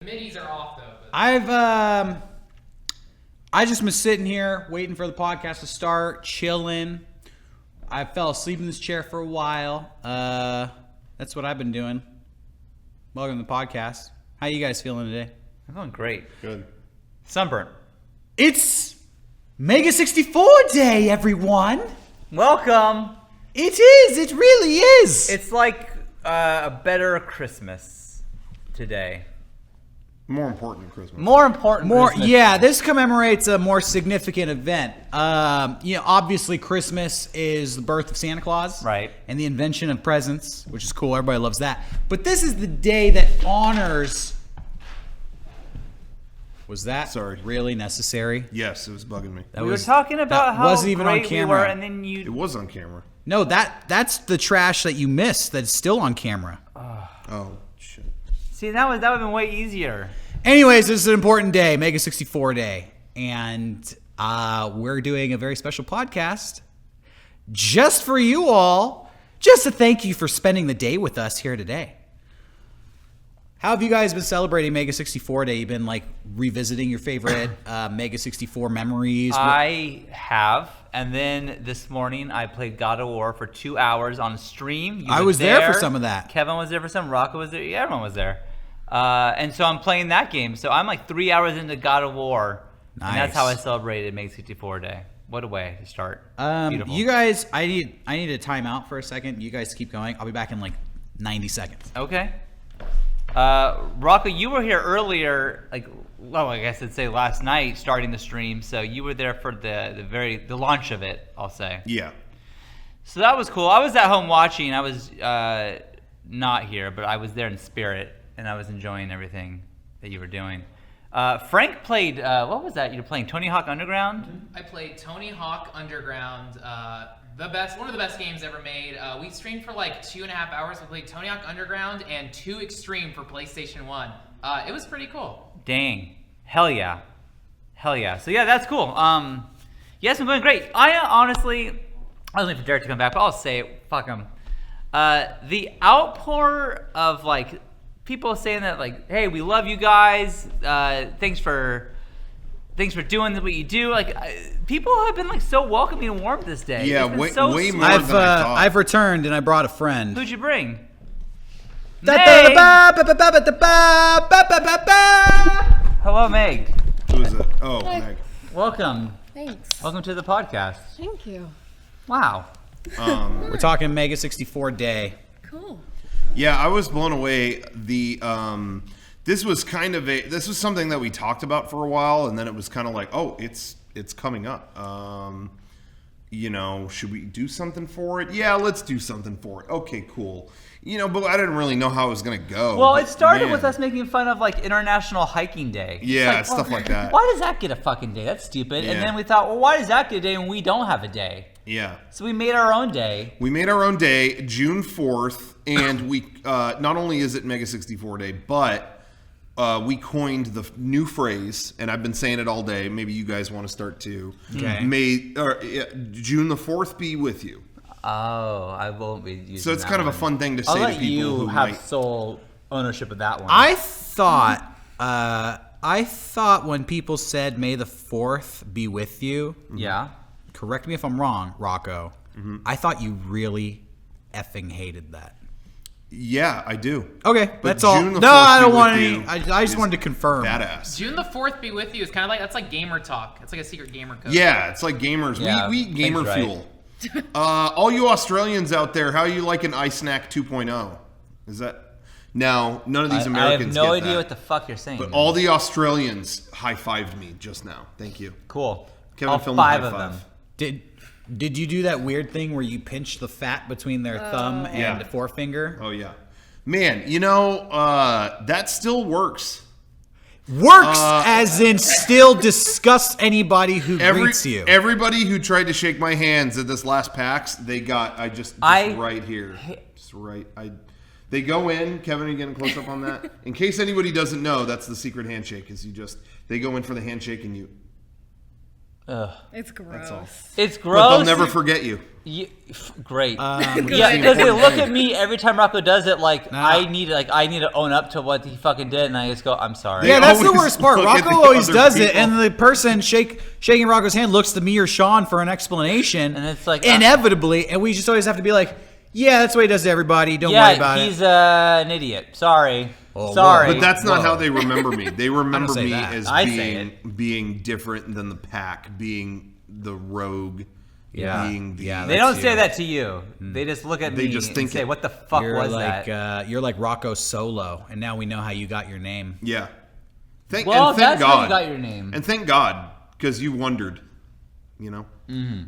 Middies are off though. But... I just been sitting here waiting for the podcast to start, chilling. I fell asleep in this chair for a while. That's what I've been doing. Welcome to the podcast. How you guys feeling today? I'm feeling great. Good. Sunburnt. It's MEGA64 day, everyone. Welcome. It is. It really is. It's like a better Christmas today. More important than Christmas. More important. Christmas. Yeah, this commemorates a more significant event. Obviously Christmas is the birth of Santa Claus. Right. And the invention of presents, which is cool. Everybody loves that. But this is the day that honors... Was that really necessary? Yes, it was bugging me. We were talking about how wasn't even great on camera. we were, and then It was on camera. No, that's the trash that you missed that's still on camera. Oh, shit. See, that would have been way easier. Anyways, this is an important day, MEGA64 day. And we're doing a very special podcast just for you all, just to thank you for spending the day with us here today. How have you guys been celebrating MEGA64 Day? You've been like revisiting your favorite MEGA64 memories? I have, and then this morning I played God of War for 2 hours on stream. I was there for some of that. Kevin was there for some. Rocco was there. Yeah, everyone was there. And so I'm playing that game. So I'm like 3 hours into God of War. Nice. And that's how I celebrated MEGA64 Day. What a way to start. Beautiful. You guys, I need a timeout for a second. You guys keep going. I'll be back in like 90 seconds. Okay. Rocco, you were here earlier, I guess I'd say last night, starting the stream. So you were there for the launch of it, I'll say. Yeah. So that was cool. I was at home watching. I was not here, but I was there in spirit, and I was enjoying everything that you were doing. Frank played, what was that? You were playing Tony Hawk Underground? I played Tony Hawk Underground, one of the best games ever made. We streamed for like 2.5 hours. We played Tony Hawk Underground and 2 Extreme for PlayStation 1. It was pretty cool. Dang. Hell yeah. So yeah, that's cool. Yes, I'm going great. I was waiting for Derek to come back, but I'll say it. Fuck him. The outpour of like people saying that like, hey, we love you guys. Thanks for doing what you do. Like, people have been like so welcoming and warm this day. Yeah, way more than I thought. I've returned and I brought a friend. Who'd you bring? Hello, Meg. Who is it? Oh, Meg. Welcome. Thanks. Welcome to the podcast. Thank you. Wow. We're talking MEGA64 Day. Cool. Yeah, I was blown away. This was something that we talked about for a while, and then it was kind of like, oh, it's coming up. Should we do something for it? Yeah, let's do something for it. Okay, cool. But I didn't really know how it was going to go. Well, it started with us making fun of like International Hiking Day. Yeah, stuff like that. Why does that get a fucking day? That's stupid. Yeah. And then we thought, well, why does that get a day when we don't have a day? Yeah. So we made our own day. We made our own day, June 4th, and we not only is it MEGA64 Day, but we coined the new phrase, and I've been saying it all day. Maybe you guys want to start too. Okay. June the 4th be with you. Oh, I won't be using So it's that kind of a one. fun thing to I'll say let to people you who have might. sole ownership of that one. I thought when people said May the 4th be with you, Yeah. correct me if I'm wrong, Rocco, I thought you really effing hated that. Yeah, I do. Okay, But that's all. June the No, 4th I be don't with want you any. I just wanted to confirm. Badass. June the 4th be with you is kind of like, that's like gamer talk. It's like a secret gamer code. Yeah, it's like gamers. Yeah, we eat gamer Meg's right. fuel. All you Australians out there, how you like an iSnack 2.0? Is that now? None of these Americans I have no get idea that. what the fuck you're saying. But all the Australians high-fived me just now. Thank you. Cool. Kevin all filmed a 5 high of five. them. Did you do that weird thing where you pinch the fat between their thumb and Yeah. the forefinger? Oh yeah, man. That still works. Works as in still disgusts anybody who greets you. Everybody who tried to shake my hands at this last PAX, they got right here, just right. They go in. Kevin, are you getting close up on that? In case anybody doesn't know, that's the secret handshake. They go in for the handshake and you. It's gross. It's But gross. they'll never forget you. Great. Yeah, Good. because they look at me every time Rocco does it like Nah. I need to own up to what he fucking did, and I just go, I'm sorry. Yeah, that's the always worst part. look at Rocco the always other does it, people. and the person shaking Rocco's hand looks to me or Sean for an explanation, And it's like, inevitably, and we just always have to be like, "Yeah, that's what he does to everybody. Don't worry about he's it." an idiot. Sorry. Oh, Sorry. But that's not Whoa. how they remember me. They remember say me that. as I say being different than the pack, being the rogue, Yeah. being the. Yeah, They don't That's say you. that to you. They just look at They me just and think say, it. "What the fuck You're was like that?" you're like Rocco Solo, and now we know how you got your name. Yeah. Thank Well, and thank that's God. how you got your name. And thank God, because you wondered, you know.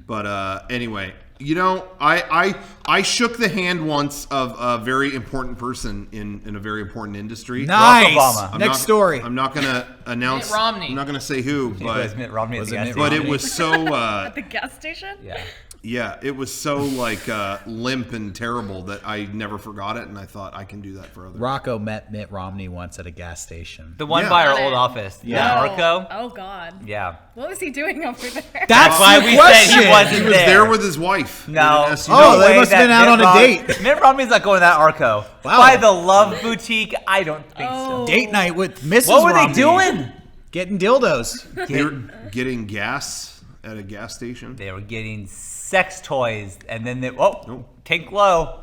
But anyway, you know, I shook the hand once of a very important person in a very important industry. Nice. Obama. I'm Next not- story. I'm not gonna announce. Mitt Romney. I'm not gonna say who, It was but Mitt Romney at Was the it gas Mitt station. but it Romney? was so. At the gas station? Yeah. Yeah, it was so like limp and terrible that I never forgot it, and I thought I can do that for others. Rocco met Mitt Romney once at a gas station. The one Yeah. by our Got old it. office. No. Yeah. Marco. Oh, God. Yeah. What was he doing over there? That's why the we question. said he wasn't He was there with his wife. No. in an SUV. Oh, No they way must have that been out Mitt on a date. Mitt Romney's not going to that Arco. Wow. By the Love Boutique, I don't think Oh. Date night with Mrs. so. What were Romney. they doing? Getting dildos. They were getting gas at a gas station. They were getting sex toys, and then tank low.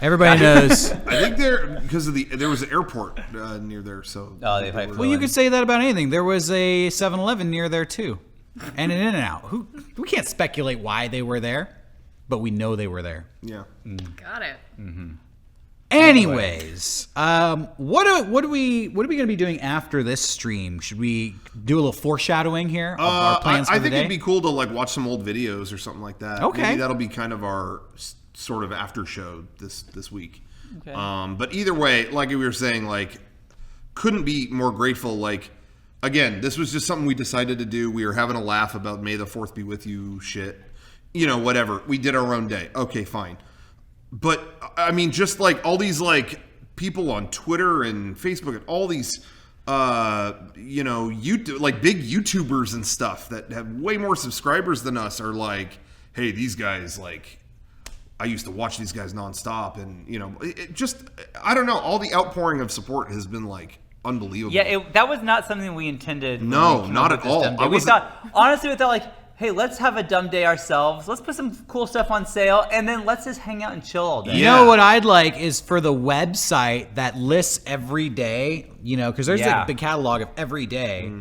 Everybody knows. I think because of there was an airport near there, so. Oh, they probably Well, you could say that about anything. There was a 7-Eleven near there too, and an In-N-Out. We can't speculate why they were there, but we know they were there. Yeah. Got it. Anyways, what are we going to be doing after this stream? Should we do a little foreshadowing here of our plans for I the think day? it'd be cool to like watch some old videos or something like that. Okay. Maybe that'll be kind of our sort of after show this week. Okay. But either way, like we were saying, like couldn't be more grateful. Like again, this was just something we decided to do. We were having a laugh about May the 4th be with you shit. You know, whatever. We did our own day. Okay, fine. But I mean, just like all these like people on Twitter and Facebook and all these you know, like big YouTubers and stuff that have way more subscribers than us are like, hey, these guys, like, I used to watch these guys nonstop, and you know, it just, I don't know, all the outpouring of support has been like unbelievable. Yeah, that was not something we intended. when No, we came not up at with this all. dumb day. I We wasn't- thought, honestly, we thought like, hey, let's have a dumb day ourselves. Let's put some cool stuff on sale, and then let's just hang out and chill all day. You know what I'd like is for the website that lists every day, you know, because there's Yeah. a big catalog of every day.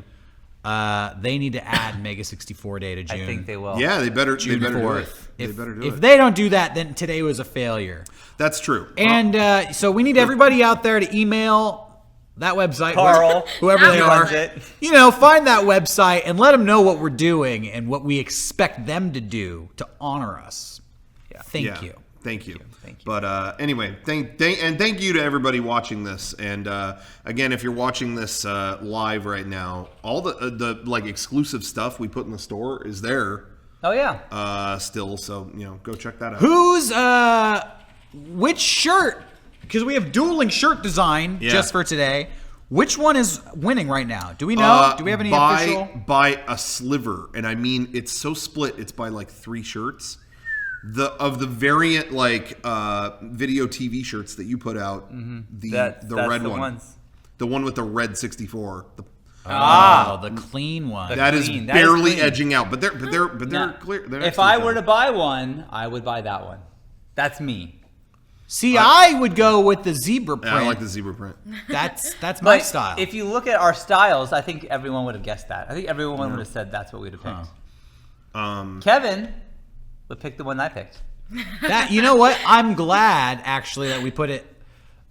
They need to add MEGA64 Day to June. I think they will. Yeah, they better June do it. 4th. They If, better do if it. they don't do that, then today was a failure. That's true. And so we need everybody out there to email that website, Carl, whoever they who are. runs it. You know, find that website and let them know what we're doing and what we expect them to do to honor us. Yeah. Thank Yeah. you. Thank you. Thank you. But anyway, thank you to everybody watching this. And again, if you're watching this live right now, all the like exclusive stuff we put in the store is there Oh yeah. still. So you know, go check that out. Who's which shirt? Because we have dueling shirt design Yeah. just for today. Which one is winning right now? Do we know? Do we have any official? By a sliver, and I mean it's so split. It's by like 3 shirts. The variant like video TV shirts that you put out, the That's red the one, ones. the one with the red 64. Oh, the clean one. That is Clean. That is barely clean. edging out, but they're Now, clear. They're if actually I fine. were to buy one, I would buy that one. That's me. See, I would go with the zebra print. Yeah, I like the zebra print. That's my But style. if you look at our styles, I think everyone would have guessed that. I think everyone would have said that's what we'd have picked. Kevin would pick the one I picked. That, you know what? I'm glad actually that we put it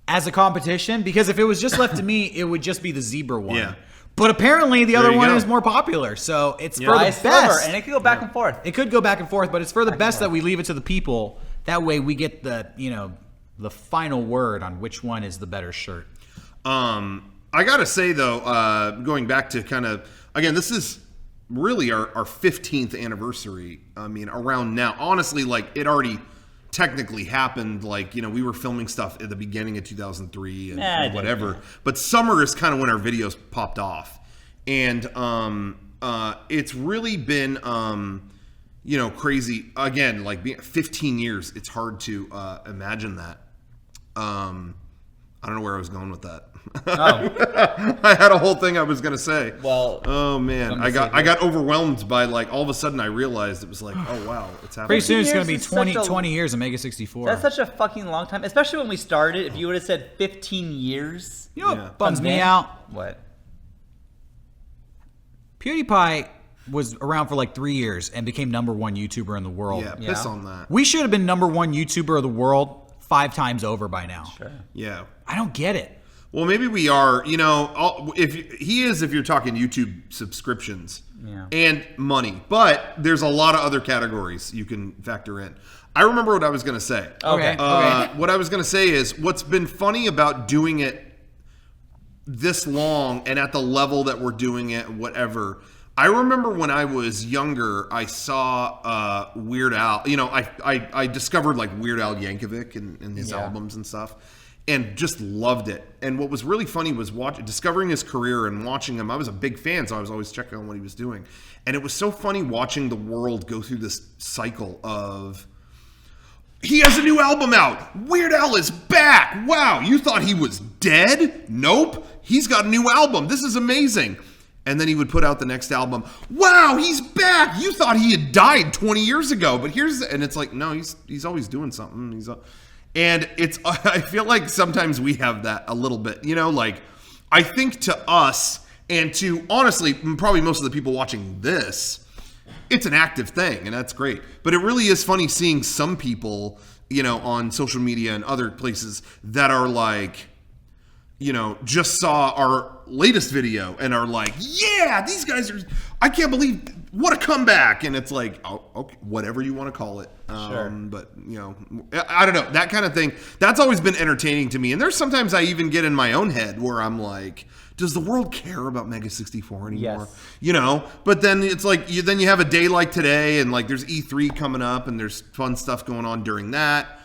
as a competition, because if it was just left to me, it would just be the zebra one. Yeah. But apparently the There other you one go. is more popular, so it's for Buy the a sliver, best. and it could go back and forth. It could go back and forth, but it's for the best that we leave it to the people. That way we get the, you know, the final word on which one is the better shirt. I gotta say though, going back to kind of again, this is really our 15th anniversary. I mean, around now, honestly, like it already technically happened. Like, you know, we were filming stuff at the beginning of 2003 and Nah, it whatever. But summer is kind of when our videos popped off, and it's really been, crazy. Again, like being 15 years, it's hard to imagine that. I don't know where I was going with that. Oh. I had a whole thing I was gonna say. Well, oh man, I got overwhelmed by like all of a sudden I realized it was like, oh wow, it's happening. Pretty soon it's going to be years is 20 years of Mega 64. That's such a fucking long time, especially when we started. If you would have said 15 years, You know what Yeah. bums from me then- out? What? PewDiePie was around for like 3 years and became #1 YouTuber in the world. Yeah, piss Yeah. on that. We should have been #1 YouTuber of the world 5 times over by now. Sure. Yeah. I don't get it. Well, maybe we are. If you're talking YouTube subscriptions Yeah. and money, but there's a lot of other categories you can factor in. I remember what I was going to say. Okay. What I was going to say is what's been funny about doing it this long and at the level that we're doing it, whatever. I remember when I was younger, I saw Weird Al. I discovered like Weird Al Yankovic and his albums and stuff, and just loved it. And what was really funny was discovering his career and watching him. I was a big fan, so I was always checking on what he was doing. And it was so funny watching the world go through this cycle of, he has a new album out. Weird Al is back. Wow, you thought he was dead? Nope. He's got a new album. This is amazing. And then he would put out the next album. Wow, he's back. You thought he had died 20 years ago, but and it's like, no, he's always doing something. I feel like sometimes we have that a little bit, like I think to us and to honestly, probably most of the people watching this, it's an active thing and that's great. But it really is funny seeing some people, on social media and other places that are like, just saw our latest video and are like, yeah, these guys are, I can't believe, what a comeback. And it's like, oh, okay, whatever you want to call it. Sure. But, I don't know, that kind of thing, that's always been entertaining to me. And there's sometimes I even get in my own head where I'm like, does the world care about Mega 64 anymore? Yes. But then it's like, then you have a day like today and like there's E3 coming up and there's fun stuff going on during that.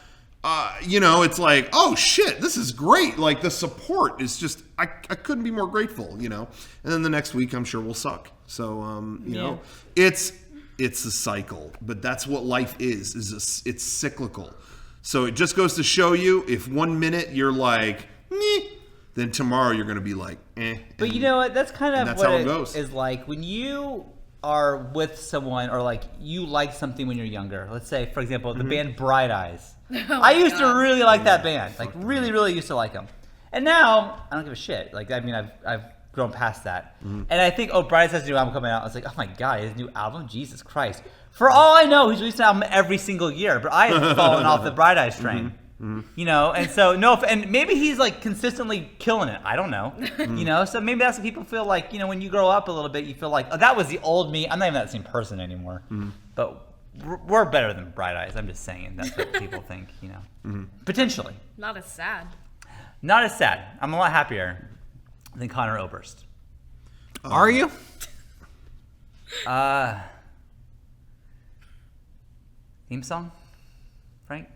It's like, oh shit, this is great. Like the support is just, I couldn't be more grateful, and then the next week I'm sure will suck. So, it's a cycle, but that's what life is it's cyclical. So it just goes to show you if 1 minute you're like, meh, then tomorrow you're going to be like, eh. But you know what? That's kind of that's what how it it goes. is like when you are with someone or like you like something when you're younger. Let's say, for example, the band Bright Eyes. I used to really like that band. Like really, really used to like them. And now I don't give a shit. Like, I mean, I've grown past that. And I think, Bright Eyes has a new album coming out. I was like, oh my God, his new album? Jesus Christ. For all I know, he's released an album every single year, but I have fallen off the Bright Eyes train. And so and maybe he's like consistently killing it. I don't know. So maybe that's what people feel like, when you grow up a little bit, you feel like, oh, that was the old me. I'm not even that same person anymore. But we're better than Bright Eyes. I'm just saying that's what people think, Potentially. Not as sad. Not as sad. I'm a lot happier than Connor Oberst. Are you? Theme song? Frank?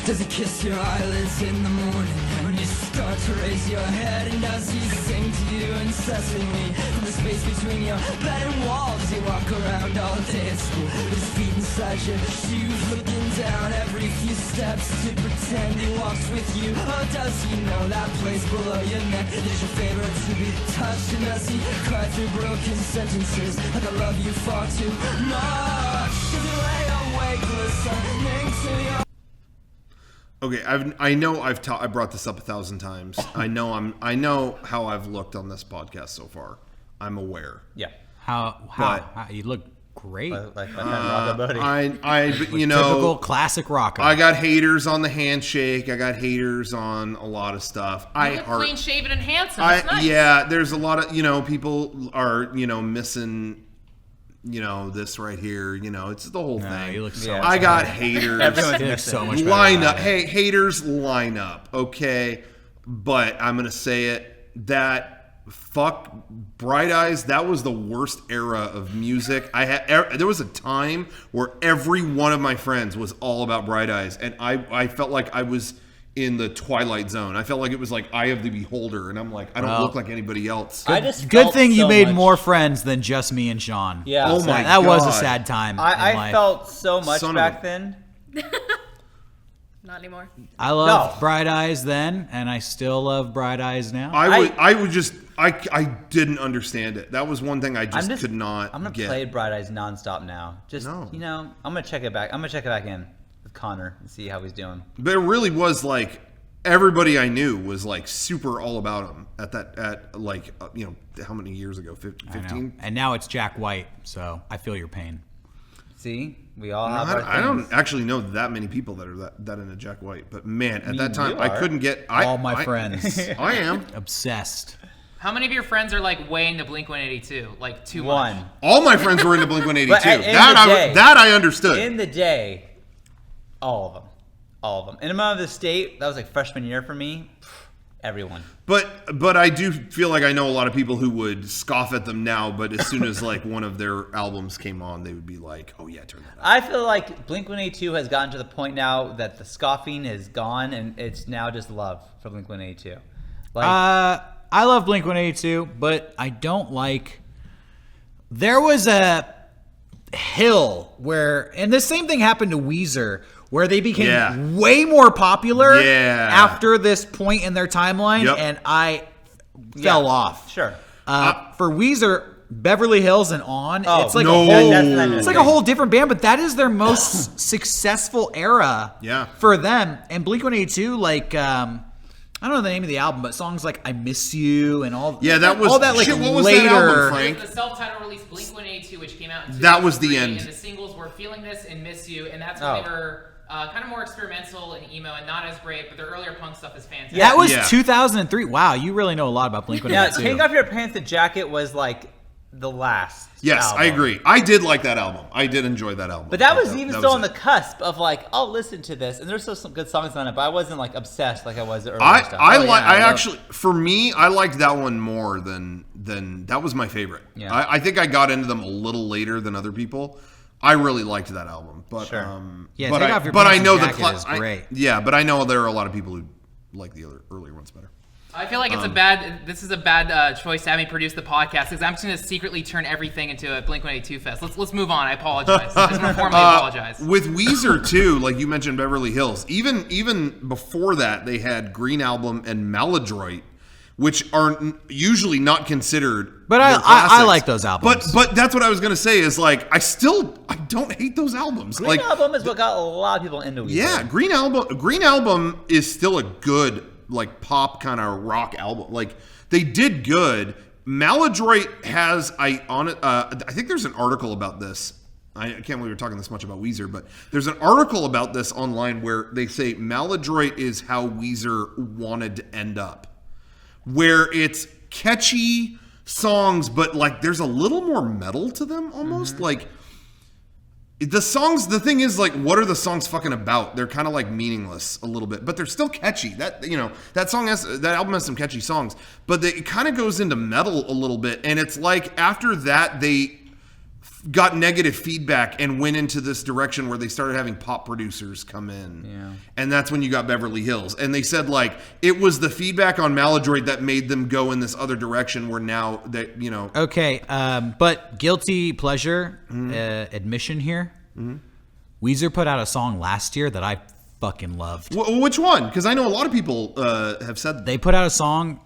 Does he kiss your eyelids in the morning when you start to raise your head? And does he sing to you incessantly from the space between your bed and wall? Does he walk around all day at school with his feet inside your shoes, looking down every few steps to pretend he walks with you? Or does he know that place below your neck is your favorite to be touched? And does he cry through broken sentences like I love you far too much? Does he lay awake listening to your Okay, I know I brought this up 1,000 times. I know how I've looked on this podcast so far. I'm aware. Yeah. How you look great. Like Rock Buddy. Typical classic rocker. I got haters on the handshake. I got haters on a lot of stuff. You look clean shaven and handsome. It's nice. Yeah, there's a lot of people are missing. This right here, it's the whole thing. You look so Yeah. much I got better. Everyone's haters. You look missing. so much better. Line up. Hey, haters, line up. Okay. But I'm going to say it. That fuck Bright Eyes, that was the worst era of music. There was a time where every one of my friends was all about Bright Eyes. And I felt like I was in the Twilight Zone. I felt like it was like Eye of the Beholder, and I'm like, I don't look like anybody else. I just Good felt thing you so made much- more friends than just me and Sean. Yeah. Oh So my That was a God. sad time. in I life. felt so much Son of back a- then. Not anymore. I loved No. Bright Eyes then, and I still love Bright Eyes now. I didn't understand it. That was one thing I just, could not I'm gonna get. play Bright Eyes nonstop now. Just No. I'm gonna check it back. I'm gonna check it back in with Connor and see how he's doing. But it really was like everybody I knew was like super all about him how many years ago? I know. 15? And now it's Jack White, so I feel your pain. See, we all have our I don't things. actually know that many people that are that into Jack White, but man, at that time you I are. couldn't get All my friends. I am. Obsessed. How many of your friends are like way into Blink-182? Like too much? One. All my friends were into Blink-182. But in the day- that I understood. In the day, all of them. All of them. In the middle of the state, that was like freshman year for me. Everyone. But I do feel like I know a lot of people who would scoff at them now, but as soon as like one of their albums came on, they would be like, "Oh yeah, turn that up." I feel like Blink-182 has gotten to the point now that the scoffing is gone, and it's now just love for Blink-182. Like, I love Blink-182, but I don't like... There was a hill where... And the same thing happened to Weezer, where they became way more popular after this point in their timeline, and I fell off. Sure. For Weezer, Beverly Hills and On, it's like no. it's like a whole different band, but that is their most successful era for them. And Blink-182, like... I don't know the name of the album, but songs like "I Miss You" and all that was all that like shit, what was later. that album, Frank? The self-titled release Blink-182, which came out in That was the 2003, end. And the singles were "Feeling This" and "Miss You," and that's when they were kind of more experimental and emo and not as great. But their earlier punk stuff is fantastic. That was 2003. Wow, you really know a lot about Blink-182. Yeah, Take Off Your Pants and Jacket was like the last. Yes, album. I agree. I did like that album. I did enjoy that album. But that was even still on it. the cusp of like, I'll listen to this, and there's still some good songs on it. But I wasn't like obsessed like I was the earlier stuff. For me, I liked that one more than that was my favorite. Yeah. I think I got into them a little later than other people. I really liked that album, but Sure. Yeah, but Take I, Off Your but I Pants know and the Jacket is great. but I know there are a lot of people who like the earlier ones better. I feel like this is a bad choice to have me produce the podcast because I'm just going to secretly turn everything into a Blink-182 fest. Let's move on. I apologize. I just want to formally apologize. With Weezer too, like you mentioned, Beverly Hills. Even before that, they had Green Album and Maladroit, which are usually not considered. But their I classics. like those albums. But that's what I was gonna say is like I don't hate those albums. Green like Album is what got a lot of people into Weezer. yeah, Green Album is still a good like pop kind of rock album. Like they did good. Maladroit has I think there's an article about this. I can't believe we're talking this much about Weezer, but there's an article about this online where they say Maladroit is how Weezer wanted to end up, where it's catchy songs, but like there's a little more metal to them almost. Like the thing is like, what are the songs fucking about? They're kind of like meaningless a little bit, but they're still catchy. That album has some catchy songs, but it kind of goes into metal a little bit. And it's like after that, they got negative feedback and went into this direction where they started having pop producers come in. Yeah. And that's when you got Beverly Hills. And they said like, it was the feedback on Maladroit that made them go in this other direction where now that, Okay, but guilty pleasure admission here. Weezer put out a song last year that I fucking loved. Which one? Because I know a lot of people have said They put out a song.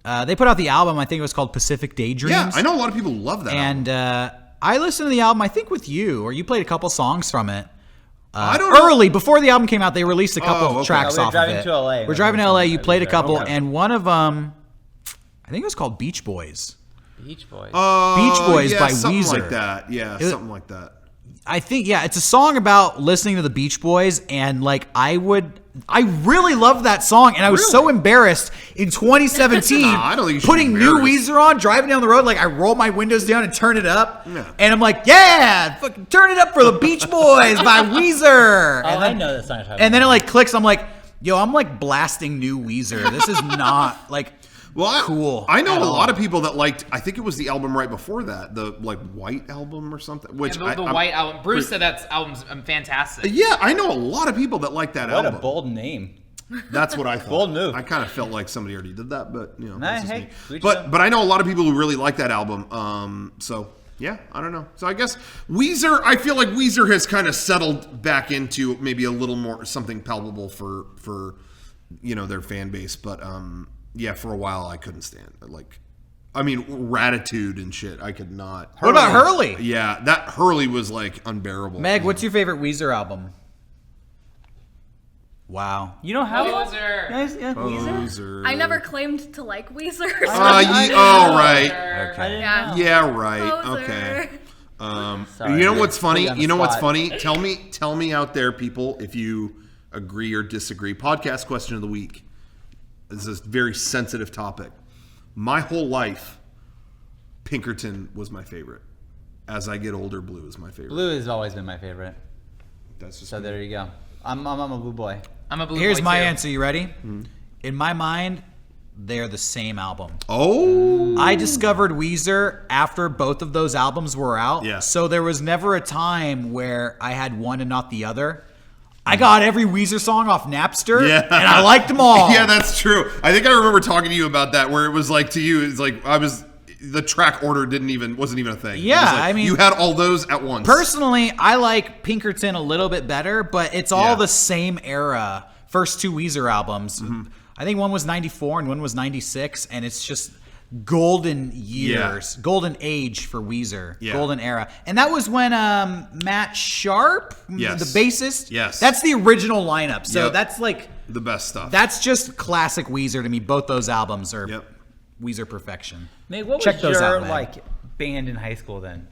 They put out the album. I think it was called Pacific Daydreams. Yeah, I know a lot of people love that album. And I listened to the album. I think with you, or you played a couple songs from it. I don't know. Early before the album came out, they released a couple of tracks we were off driving of it. to LA. We're driving to LA. You played a couple, Okay. and one of them, I think it was called Beach Boys. Beach Boys. Beach Boys by something Weezer. like that. Yeah, something like that. I think, yeah, it's a song about listening to the Beach Boys, and like I really loved that song, and I was so embarrassed in 2017 Nah, I don't think you should putting be new embarrassed. Weezer on, driving down the road, like I roll my windows down and turn it up, Yeah. and I'm like, yeah, fucking turn it up for the Beach Boys by Weezer. oh, And I then, know that song. and then it like clicks, I'm like, yo, I'm like blasting new Weezer. This is not like cool. I know at a all. lot of people that liked. I think it was the album right before that, the like White album or something. Which Yeah, the White album. Bruce said that album's fantastic. Yeah, I know a lot of people that like that What album. a bold name. That's what I thought. Bold move. I kind of felt like somebody already did that, but that's just hey, me. good But job. but I know a lot of people who really like that album. So yeah, I don't know. So I guess Weezer. I feel like Weezer has kind of settled back into maybe a little more something palpable for their fan base. But yeah, for a while I couldn't stand it. Ratitude and shit. I could not. What about Hurley? Yeah, that Hurley was like unbearable. Meg, what's your favorite Weezer album? Wow. You don't have one? Poser. Yeah, Weezer? Weezer. I never claimed to like Weezer. Right. Okay. Yeah. Yeah, right. Poser. Okay. Sorry, you know dude. what's funny? Put you You know on the what's spot. funny? Tell me out there, people, if you agree or disagree. Podcast question of the week. This is a very sensitive topic. My whole life, Pinkerton was my favorite. As I get older, Blue is my favorite. Blue has always been my favorite. That's just So me. there you go. I'm a blue boy. I'm a blue Here's boy my too. answer. You ready? In my mind, they're the same album. Oh, I discovered Weezer after both of those albums were out. Yeah. So there was never a time where I had one and not the other. I got every Weezer song off Napster, Yeah. and I liked them all. Yeah, that's true. I think I remember talking to you about that, where it was like to you, it's like the track order wasn't even a thing. It was Yeah, like I mean- you had all those at once. Personally, I like Pinkerton a little bit better, but it's all Yeah. the same era. First two Weezer albums. Mm-hmm. I think one was 94 and one was 96, and it's just golden years, golden age for Weezer, Yeah. golden era. And that was when Matt Sharp, Yes. the bassist, Yes. that's the original lineup. So Yep. that's like, The best stuff. that's just classic Weezer to me. Both those albums are Yep. Weezer perfection. Meg, what Check was those your out, man. band in high school then?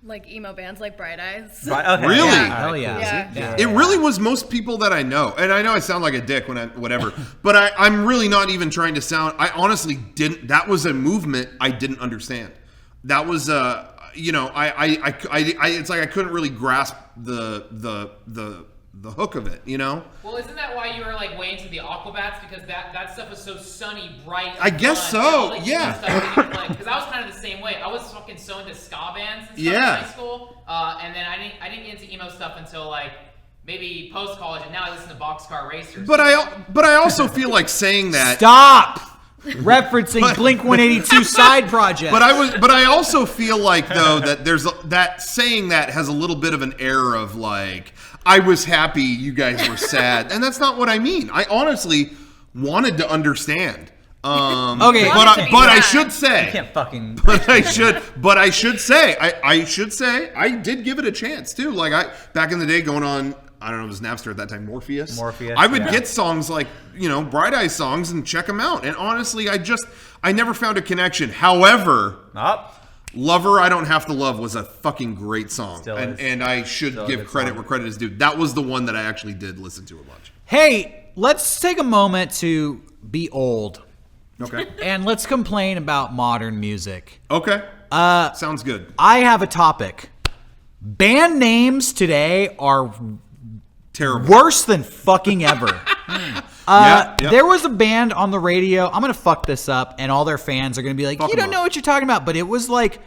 Like emo bands like Bright Eyes. Right, okay. Really? Yeah. Hell All right, yeah. cool. Yeah. It really was most people that I know. And I know I sound like a dick whatever, but I'm really not even trying to sound, I honestly didn't, that was a movement I didn't understand. That was, it's like I couldn't really grasp the hook of it, Well, isn't that why you were like way into the Aquabats? Because that stuff was so sunny, bright. I guess so, yeah. Because I was kind of the same way. I was fucking so into ska bands and stuff Yeah. in high school, and then I didn't get into emo stuff until like maybe post college, and now I listen to Boxcar Racers. But I also feel like saying that. Stop referencing Blink 182 side project. But I also feel like though that there's that saying that has a little bit of an air of like I was happy, you guys were sad, and that's not what I mean. I honestly wanted to understand. Okay, but I should You say, can't fucking. I should say, I did give it a chance too. Like back in the day, going on. I don't know, it was Napster at that time, Morpheus. I would yeah. get songs like, Bright Eyes songs and check them out. And honestly, I never found a connection. However, Lover I Don't Have to Love was a fucking great song. Still is. And I should Still a give good credit song. where credit is due. That was the one that I actually did listen to a bunch. Hey, let's take a moment to be old Okay. and let's complain about modern music. Okay. Sounds good. I have a topic. Band names today are Terrible. worse than fucking ever. Yeah. There was a band on the radio. I'm going to fuck this up, and all their fans are going to be like, Fuck you 'em don't up. know what you're talking about. But it was like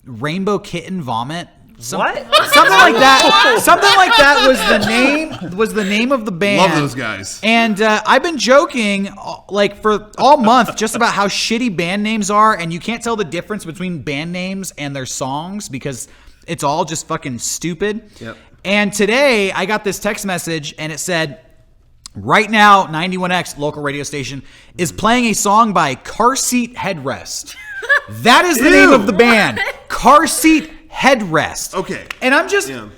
Rainbow Kitten Vomit. What? Something like that. Something like that was the name of the band. Love those guys. And I've been joking like for all month just about how shitty band names are, and you can't tell the difference between band names and their songs because it's all just fucking stupid. Yep. And today I got this text message and it said, right now 91X local radio station is playing a song by Car Seat Headrest. That is the name of the band. Car Seat Headrest. Okay. And I'm just... Yeah.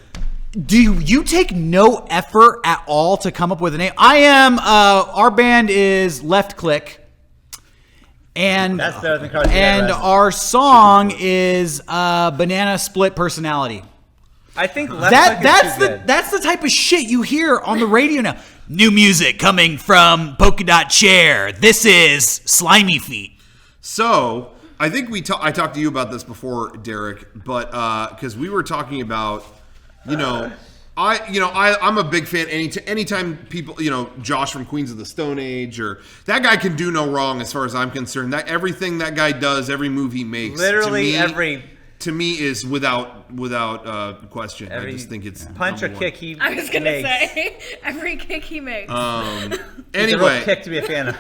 Do you take no effort at all to come up with a name? Our band is Left Click. And That's better than Car Seat and Headrest. our song is Banana Split Personality. I think That's the type of shit you hear on the radio now. New music coming from Polka Dot Chair. This is Slimy Feet. So I think I talked to you about this before, Derek, but because we were talking about, I'm a big fan. Anytime people, Josh from Queens of the Stone Age, or that guy can do no wrong as far as I'm concerned. That everything that guy does, every move he makes, Literally to me, every to me is without question. I just think it's punch or number kick. one. He I was gonna makes. say every kick he makes. It's a real Anyway, kick to be a fan of.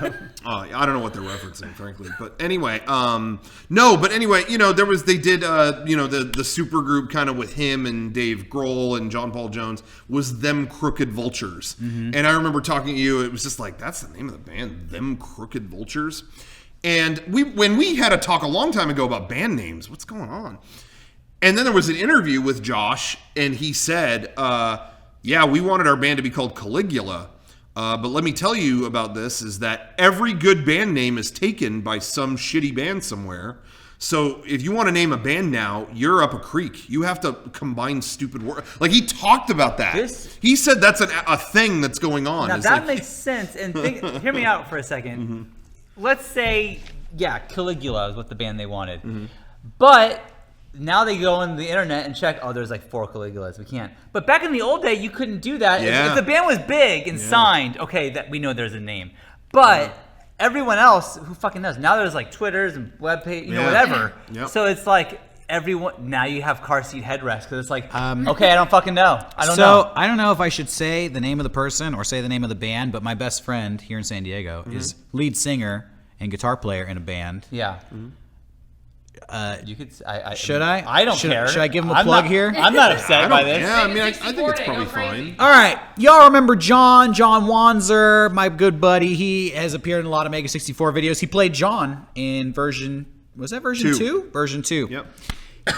I don't know what they're referencing, frankly. But anyway, they did the super group kind of with him and Dave Grohl and John Paul Jones was Them Crooked Vultures. And I remember talking to you, it was just like, that's the name of the band, Them Crooked Vultures. And when we had a talk a long time ago about band names, what's going on? And then there was an interview with Josh, and he said, we wanted our band to be called Caligula. But let me tell you about this, is that every good band name is taken by some shitty band somewhere. So if you want to name a band now, you're up a creek. You have to combine stupid words. Like, he talked about that. He said that's a thing that's going on. Now It's that like, makes sense. And hear me out for a second. Let's say, Caligula is what the band they wanted. But now they go on the internet and check, there's like 4 Caligulas. We can't. But back in the old day, you couldn't do that. Yeah. If the band was big and signed, okay, that we know there's a name. But everyone else, who fucking knows? Now there's like Twitters and webpage, whatever. Yep. So it's like everyone, now you have car seat headrest because it's like, okay, I don't fucking know. I don't know. So I don't know if I should say the name of the person or say the name of the band, but my best friend here in San Diego is lead singer and guitar player in a band. Yeah. You could. Should I? I don't care. Should I give him a plug here? I'm not upset by this. Yeah, I mean, I think it's probably fine. All right, y'all remember John Wanzer, my good buddy. He has appeared in a lot of MEGA64 videos. He played John in version 2? Version 2. Yep.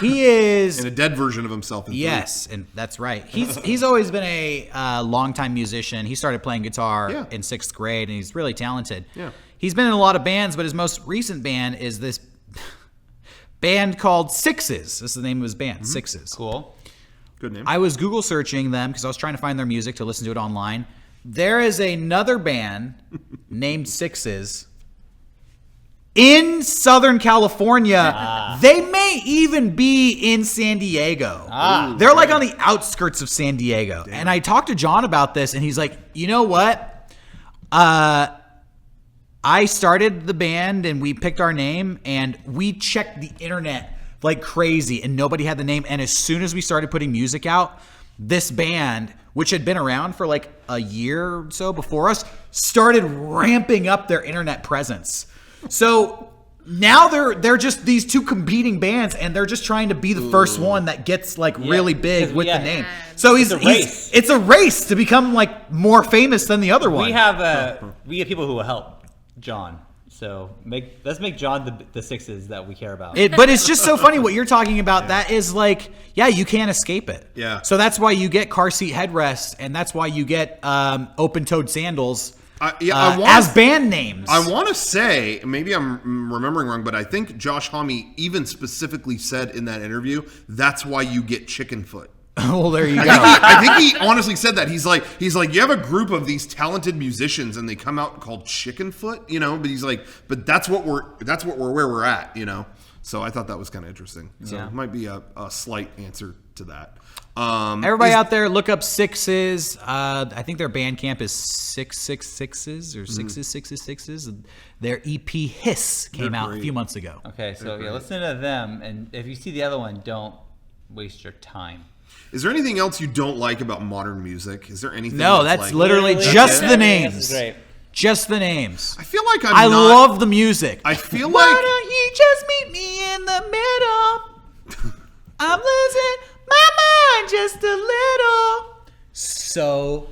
He is And a dead version of himself. Yes, and that's right. He's always been a longtime musician. He started playing guitar in 6th grade, and he's really talented. Yeah. He's been in a lot of bands, but his most recent band is this band called Sixes. This is the name of his band, Sixes. Cool. Good name. I was Google searching them because I was trying to find their music to listen to it online. There is another band named Sixes in Southern California. They may even be in San Diego. They're like on the outskirts of San Diego. Damn. And I talked to John about this, and he's like, you know what? I started the band, and we picked our name, and we checked the internet like crazy, and nobody had the name. And as soon as we started putting music out, this band, which had been around for like a year or so before us, started ramping up their internet presence. So now they're just these two competing bands, and they're just trying to be the first one that gets like really big with the name. So it's a race to become like more famous than the other one. We have people who will help John. So let's make John the Sixes that we care about. But it's just so funny what you're talking about. That is like, you can't escape it. Yeah. So that's why you get car seat headrests, and that's why you get open-toed sandals as band names. I want to say, maybe I'm remembering wrong, but I think Josh Homme even specifically said in that interview, that's why you get chicken foot. Well, there you go. I think he honestly said that. He's like, you have a group of these talented musicians, and they come out called Chicken Foot, But he's like, but that's what we're where we're at, So I thought that was kind of interesting. So it might be a slight answer to that. Everybody out there, look up Sixes. I think their Bandcamp is 666s or Sixes. Their EP Hiss came out a few months ago. Okay, so listen to them, and if you see the other one, don't waste your time. Is there anything else you don't like about modern music? Is there anything? No, that's literally just the names. Great. Just the names. I feel like I love the music. I feel Why like. don't you just meet me in the middle? I'm losing my mind just a little. So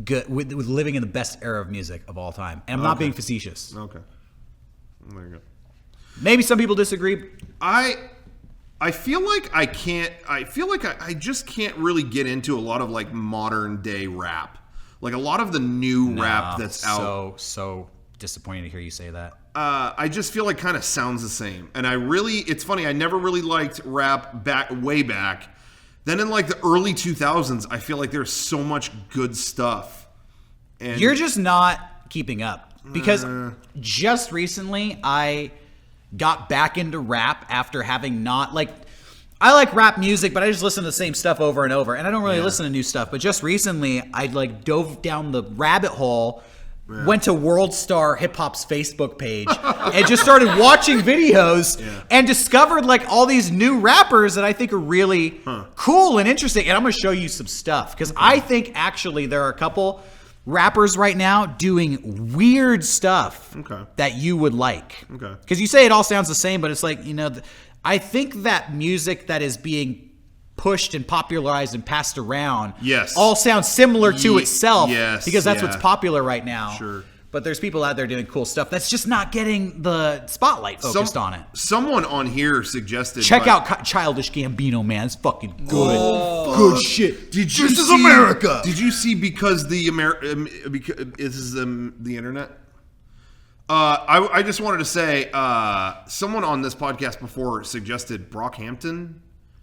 good with living in the best era of music of all time, and I'm not being facetious. Okay. There you go. Maybe some people disagree. I feel like I can't. I feel like I just can't really get into a lot of like modern day rap, like a lot of the new rap that's out. So disappointing to hear you say that. I just feel like kind of sounds the same, and it's funny. I never really liked rap way back. Then in like the early 2000s, I feel like there's so much good stuff. And you're just not keeping up because just recently I got back into rap after having not I like rap music, but I just listen to the same stuff over and over, and I don't really listen to new stuff. But just recently, I dove down the rabbit hole went to World Star Hip Hop's Facebook page and just started watching videos and discovered like all these new rappers that I think are really cool and interesting. And I'm going to show you some stuff because I think actually there are a couple rappers right now doing weird stuff that you would like. Okay. Because you say it all sounds the same, but it's like, I think that music that is being pushed and popularized and passed around all sounds similar to itself because that's what's popular right now. Sure. But there's people out there doing cool stuff that's just not getting the spotlight focused on it. Someone on here suggested... Check out Childish Gambino, man. It's fucking good. Good shit. This is America. Did you see because the internet? I just wanted to say someone on this podcast before suggested Brockhampton.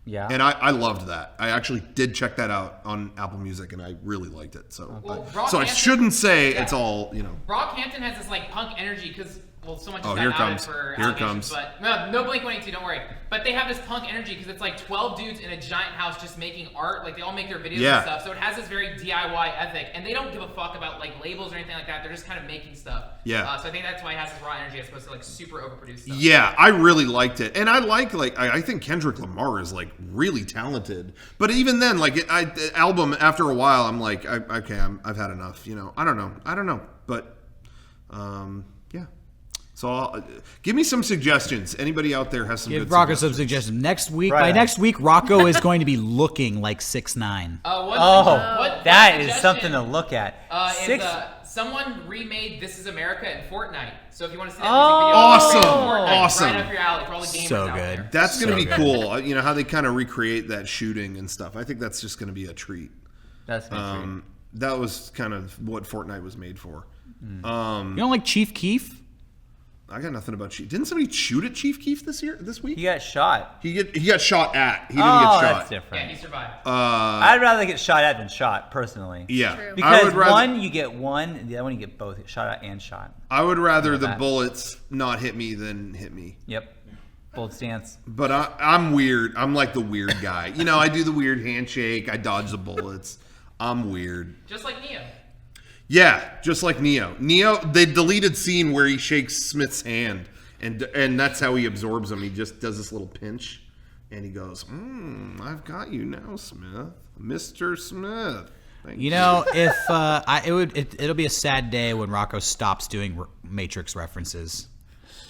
Yeah. And I loved that. I actually did check that out on Apple Music, and I really liked it. So, so I shouldn't say it's all, Brockhampton has this like punk energy because someone just here got outed comes. for Here allegations, comes. but no Blink-182, don't worry. But they have this punk energy because it's like 12 dudes in a giant house just making art. Like they all make their videos and stuff. So it has this very DIY ethic, and they don't give a fuck about like labels or anything like that. They're just kind of making stuff. Yeah. So I think that's why it has this raw energy as opposed to like super overproduced stuff. Yeah, I really liked it, and I I think Kendrick Lamar is like really talented. But even then, like the album, after a while, I'm like, I've had enough. I don't know, but yeah. So give me some suggestions. Anybody out there has some Give good Rocco suggestions. some suggestions. Next week, Right. by next week, Rocco is going to be looking like 6'9". That is something to look at. Someone remade This Is America in Fortnite. So if you want to see that Awesome. music video, Fortnite, Awesome. right up your alley for all the gamers So out good. there. That's going to be good. cool. How they kind of recreate that shooting and stuff. I think that's just going to be a treat. That's That was kind of what Fortnite was made for. You don't like Chief Keef? I got nothing about Chief. Didn't somebody shoot at Chief Keef this week? He got shot. He got shot at. He didn't get shot. That's different. Yeah, he survived. I'd rather get shot at than shot, personally. Yeah. True. Because I would rather, one, you get one, and the other one, you get both. Shot at and shot. I would rather the that. bullets not hit me than hit me. Yep. Bold stance. But I'm weird. I'm like the weird guy. I do the weird handshake. I dodge the bullets. I'm weird. Just like Neo. Yeah, just like Neo. They deleted scene where he shakes Smith's hand, and that's how he absorbs him. He just does this little pinch, and he goes, I've got you now, Smith. Mr. Smith. Thank you. If it'll be a sad day when Rocco stops doing Matrix references.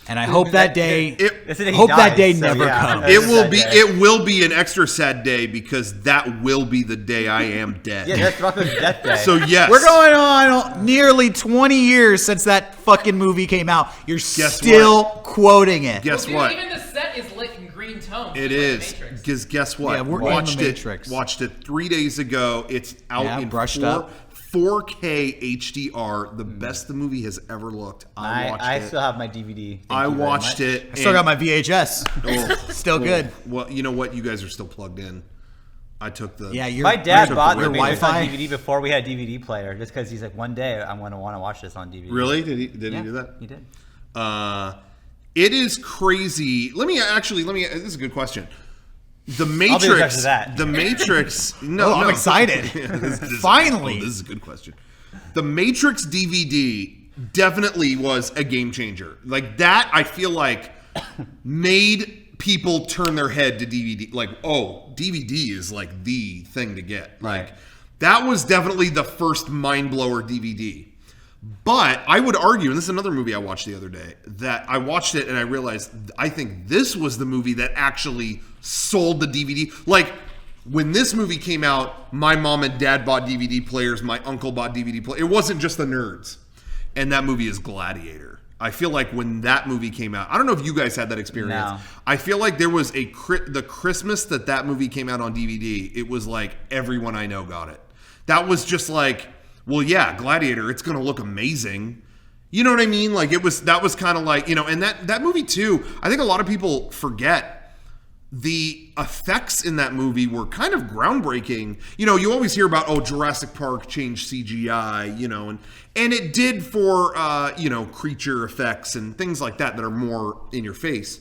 And I hope that day That's the day he hope that dies, day so never yeah. comes. It will be an extra sad day because that will be the day I am dead. Yeah, that's Rocco's death day. So yes. We're going on nearly 20 years since that fucking movie came out. You're Guess still quoting it. Guess Dude, what? Even the set is lit in green tones. It just is. like The Matrix. Because guess what? Yeah, we're in watched the it. Matrix. Watched it 3 days ago. It's out Yeah, in brushed up. 4K HDR. The best the movie has ever looked. I watched I it. still have my DVD. Thank I you very watched much. it. I still got my VHS. Still good. Well, you know what? You guys are still plugged in. I took the. Yeah, My dad bought your the Matrix on Wi-Fi. DVD before we had DVD player, just because he's like, one day I'm going to want to watch this on DVD. Really? Did he Yeah, do that? He did. It is crazy. Let me. This is a good question. The I'll be the judge Matrix. of that. The Matrix. No, I'm excited. Finally. This is a good question. The Matrix DVD definitely was a game changer. Like that, I feel like made people turn their head to DVD. Like, oh, DVD is like the thing to get. Like that was definitely the first mind blower DVD. But I would argue, and this is another movie I watched the other day, that I watched it and I realized I think this was the movie that actually sold the DVD. Like, when this movie came out, my mom and dad bought DVD players, my uncle bought DVD players. It wasn't just the nerds. And that movie is Gladiator. I feel like when that movie came out, I don't know if you guys had that experience. No. I feel like there was the Christmas that movie came out on DVD, it was like everyone I know got it. That was just like, well, yeah, Gladiator, it's going to look amazing. You know what I mean? Like that was kind of like, and that movie too, I think a lot of people forget the effects in that movie were kind of groundbreaking. You always hear about, Jurassic Park changed CGI, and it did for, creature effects and things like that are more in your face.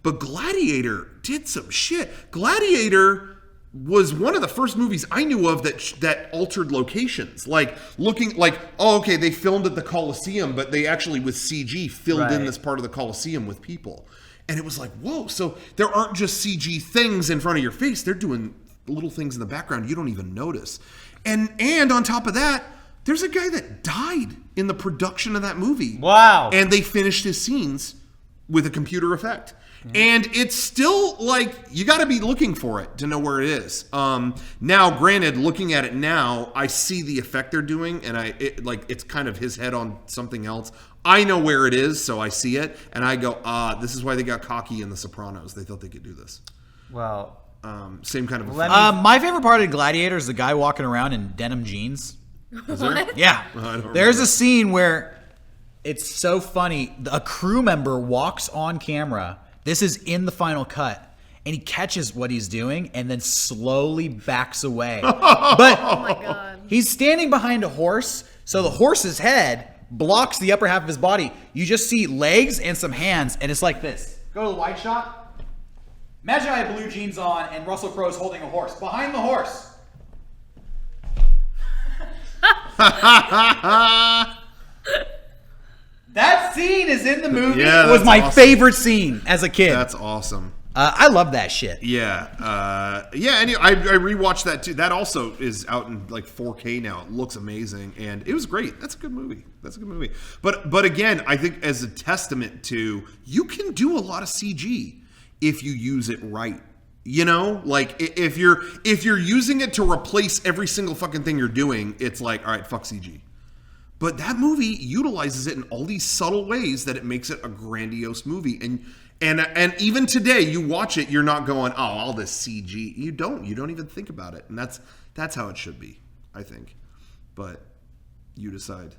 But Gladiator did some shit. Gladiator was one of the first movies I knew of that altered locations. Like looking like, oh, okay, they filmed at the Coliseum, but they actually with CG filled in this part of the Coliseum with people. And it was like, whoa, so there aren't just CG things in front of your face. They're doing little things in the background you don't even notice. And on top of that, there's a guy that died in the production of that movie. Wow. And they finished his scenes with a computer effect. And it's still like, you got to be looking for it to know where it is. Now, granted, looking at it now, I see the effect they're doing, and it's kind of his head on something else. I know where it is, so I see it, and I go, this is why they got cocky in The Sopranos. They thought they could do this. Well, same kind of effect. My favorite part of Gladiator is the guy walking around in denim jeans. Is there? Yeah. I don't There's remember. a scene where it's so funny. A crew member walks on camera. This is in the final cut. And he catches what he's doing and then slowly backs away. But Oh my god. he's standing behind a horse, so the horse's head blocks the upper half of his body. You just see legs and some hands, and it's like this. Go to the wide shot. Imagine I have blue jeans on and Russell Crowe's holding a horse. Behind the horse. That scene is in the movie. Yeah, It was that's my awesome. favorite scene as a kid. That's awesome. I love that shit. Yeah. And I rewatched that too. That also is out in like 4K now. It looks amazing. And it was great. That's a good movie. But again, I think as a testament to, you can do a lot of CG if you use it right. You know, like if you're using it to replace every single fucking thing you're doing, it's like, all right, fuck CG. But that movie utilizes it in all these subtle ways that it makes it a grandiose movie. And even today, you watch it, you're not going, oh, all this CG. You don't even think about it. And that's how it should be, I think. But you decide.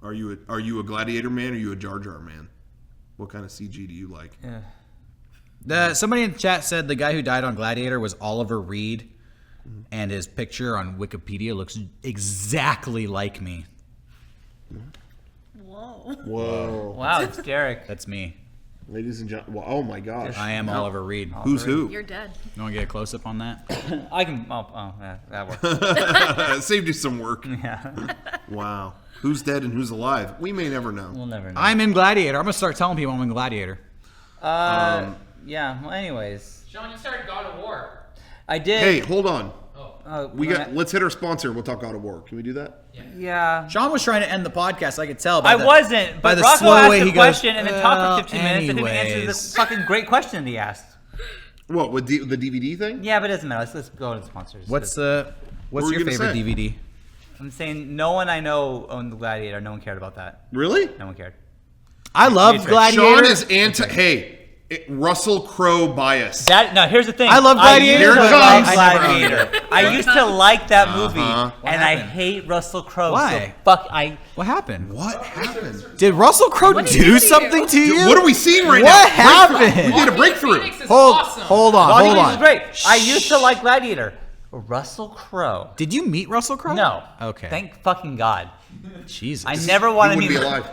Are you a Gladiator man or are you a Jar Jar man? What kind of CG do you like? Somebody in the chat said the guy who died on Gladiator was Oliver Reed, and his picture on Wikipedia looks exactly like me. Whoa. Whoa. wow, it's Derek. That's me. Ladies and gentlemen. Well, oh my gosh. I am Oliver Reed. Who's who? You're dead. You want to get a close up on that? I can. Yeah, that works. Saved you some work. Yeah, Wow. Who's dead and who's alive? We may never know. we'll never know. I'm in Gladiator. I'm gonna start telling people I'm in Gladiator. Yeah. Well, anyways, Sean, you started God of War. I did. Hey, hold on. Oh, Let's hit our sponsor. We'll talk God of War. Can we do that? Yeah. Sean was trying to end the podcast. I could tell. By I wasn't, by but the Rocco slow asked way a he question goes, and then talked for 15 minutes and didn't answer anyways. this fucking great question that he asked. What, with the DVD thing? Yeah, but it doesn't matter. Let's go to the sponsors. What's What were your you gonna favorite say? DVD? I'm saying no one I know owned the Gladiator. No one cared about that. Really? No one cared. I love Matrix. Gladiator. Sean is Russell Crowe bias. No, here's the thing. I love Gladiator, I used to but like I never owned Gladiator. I used to like that movie, What and I happened? hate Russell Crowe. Why? So I. What happened? What happened? Did Russell Crowe What did he do do? something to you? What are we seeing right What now? Breakthrough. happened? We did a breakthrough. Phoenix is Hold awesome. on. Joaquin Hold Phoenix is on. great. I used to like Gladiator. Russell Crowe. Did you meet Russell Crowe? No. Okay. Thank fucking God. Jesus. I never He want to wouldn't meet. be alive.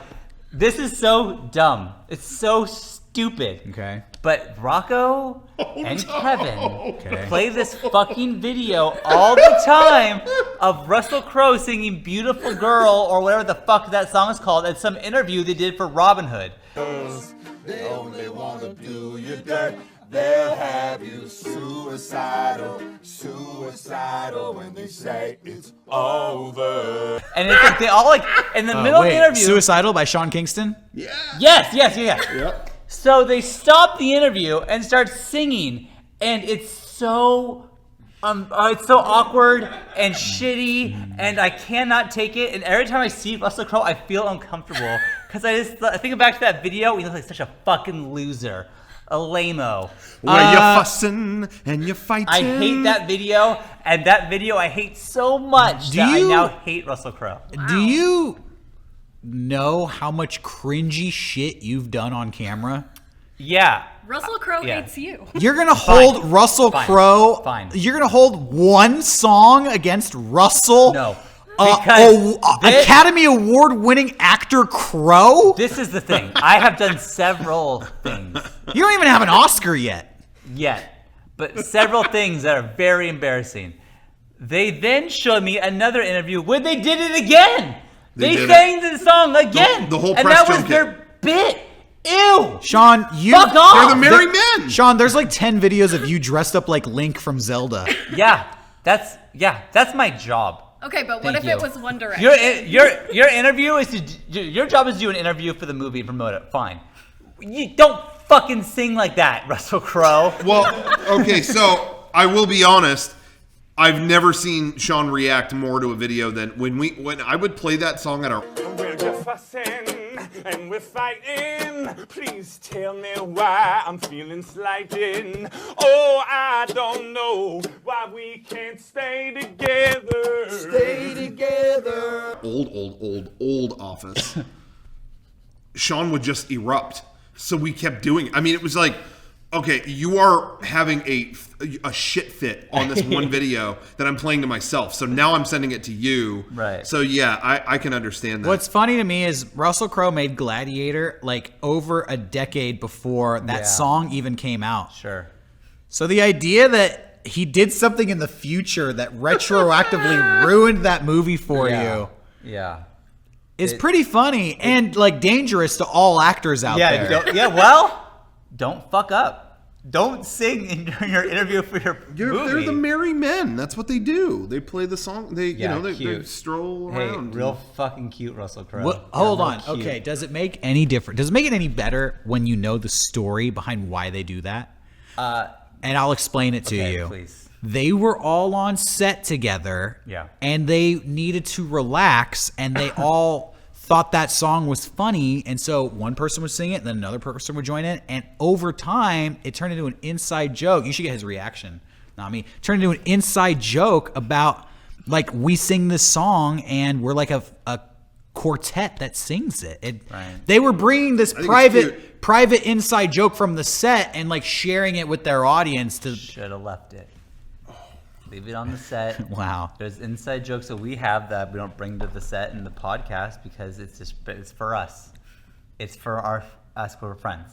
This is so dumb. It's so stupid. Okay. But Rocco and Kevin Okay. play this fucking video all the time of Russell Crowe singing "Beautiful Girl" or whatever the fuck that song is called at some interview they did for Robin Hood. They only want to do you dirt. They'll have you suicidal when they say it's over. And it's like they all like in the middle of the interview. Suicidal by Sean Kingston? Yeah. Yes. Yep. So they stop the interview and start singing, and it's so awkward and shitty, and I cannot take it. And every time I see Russell Crowe, I feel uncomfortable because I think back to that video. He looks like such a fucking loser, a lame-o. Where you fussing and you fighting. I hate that video, and that video I hate so much that I now hate Russell Crowe. Do you know how much cringy shit you've done on camera? Yeah. Russell Crowe Yeah. hates you. You're gonna hold Russell Fine. Crowe. Fine. You're gonna hold one song against Russell. No. Because this- Academy Award-winning actor Crowe. This is the thing. I have done several things You don't even have an Oscar yet. yet. but several things that are very embarrassing. They then showed me another interview where they did it again. They sang the song again. The whole and press that was junket. their bit. Ew. Sean, you Fuck off. They're the merry men. Sean, there's like 10 videos of you dressed up like Link from Zelda. Yeah, that's my job. Okay, but what Thank if you. it was One Direction? Your interview is your job is to do an interview for the movie and promote it. Fine. You don't fucking sing like that, Russell Crowe. Well, okay, so I will be honest. I've never seen Sean react more to a video than when I would play that song at our. We're just fussing and we're fighting. Please tell me why I'm feeling slighted. Oh, I don't know why we can't stay together. Stay together. Old office. Sean would just erupt. So we kept doing it. I mean, it was like, okay, you are having a shit fit on this one video that I'm playing to myself. So now I'm sending it to you. Right. So yeah, I can understand that. What's funny to me is Russell Crowe made Gladiator like over a decade before that song even came out. Sure. So the idea that he did something in the future that retroactively ruined that movie for you Yeah. is pretty funny and like dangerous to all actors out there. Well, don't fuck up. Don't sing in your interview for your movie. They're the merry men. That's what they do. They play the song. They they cute. stroll Hey, around. real fucking cute, Russell Crowe. What, hold Real on. cute. Okay, does it make any difference? Does it make it any better when you know the story behind why they do that? And I'll explain it to you. Please. They were all on set together. Yeah. And they needed to relax, and they all thought that song was funny, and so one person would sing it, and then another person would join in, and over time, it turned into an inside joke. You should get his reaction, not me. It turned into an inside joke about, like, we sing this song, and we're like a quartet that sings it. Right. They were bringing this think it's private inside joke from the set and, like, sharing it with their audience to... Should have left it. Leave it on the set. Wow. There's inside jokes that we have that we don't bring to the set in the podcast because it's for us. It's for us for friends.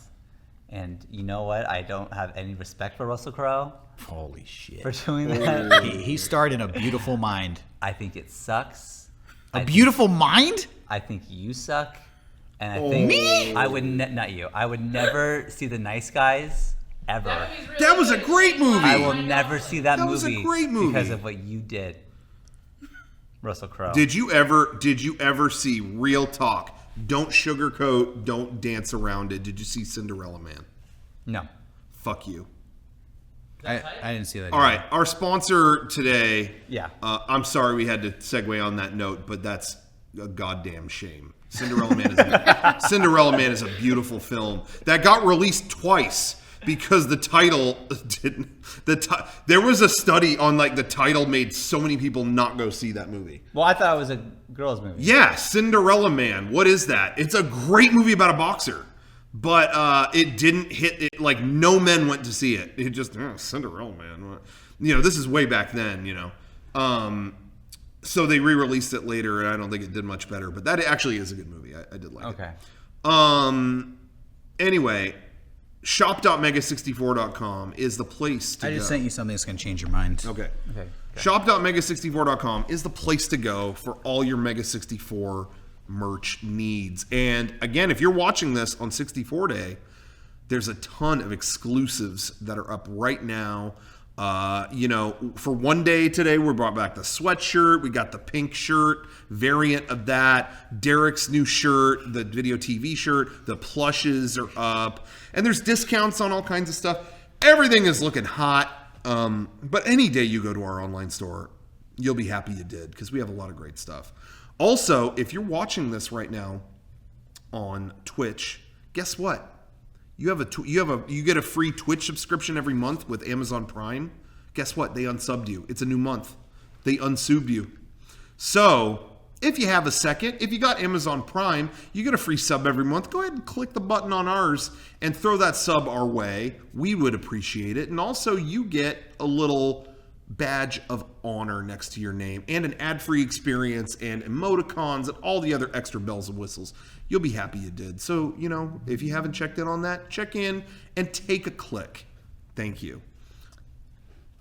And you know what? I don't have any respect for Russell Crowe Holy shit. for doing that. He starred in A Beautiful Mind. I think it sucks. A Beautiful Mind? I think you suck. And I think Me? I would not you. I would never see The Nice Guys ever. That was a great movie. I will never see that movie was a great movie. because of what you did, Russell Crowe. Did you ever see Real Talk? Don't sugarcoat, don't dance around it. Did you see Cinderella Man? No. Fuck you. I didn't see that. All right, our sponsor today. Yeah. I'm sorry we had to segue on that note, but that's a goddamn shame. Cinderella Man is a beautiful film that got released twice because the title didn't. There was a study on like the title made so many people not go see that movie. Well, I thought it was a girls' movie. Yeah, Cinderella Man. What is that? It's a great movie about a boxer. But it didn't hit it. Like, no men went to see it. It just, Cinderella Man. You know, this is way back then, you know. So they re-released it later, and I don't think it did much better. But that actually is a good movie. I did like it. Anyway, shop.mega64.com is the place to go. I just sent you something that's going to change your mind. Okay. Shop.mega64.com is the place to go for all your Mega 64 merch needs. And again, if you're watching this on 64 Day, there's a ton of exclusives that are up right now. You know, for one day today, we brought back the sweatshirt. We got the pink shirt variant of that. Derek's new shirt, the video TV shirt. The plushes are up. And there's discounts on all kinds of stuff. Everything is looking hot. But any day you go to our online store, you'll be happy you did because we have a lot of great stuff. Also, if you're watching this right now on Twitch, guess what? You get a free Twitch subscription every month with Amazon Prime. Guess what? They unsubbed you. It's a new month. They unsubbed you. So, if you have a second, if you got Amazon Prime, you get a free sub every month. Go ahead and click the button on ours and throw that sub our way. We would appreciate it. And also, you get a little badge of honor next to your name and an ad-free experience and emoticons and all the other extra bells and whistles. You'll be happy you did. So, you know, if you haven't checked in on that, check in and take a click. Thank you.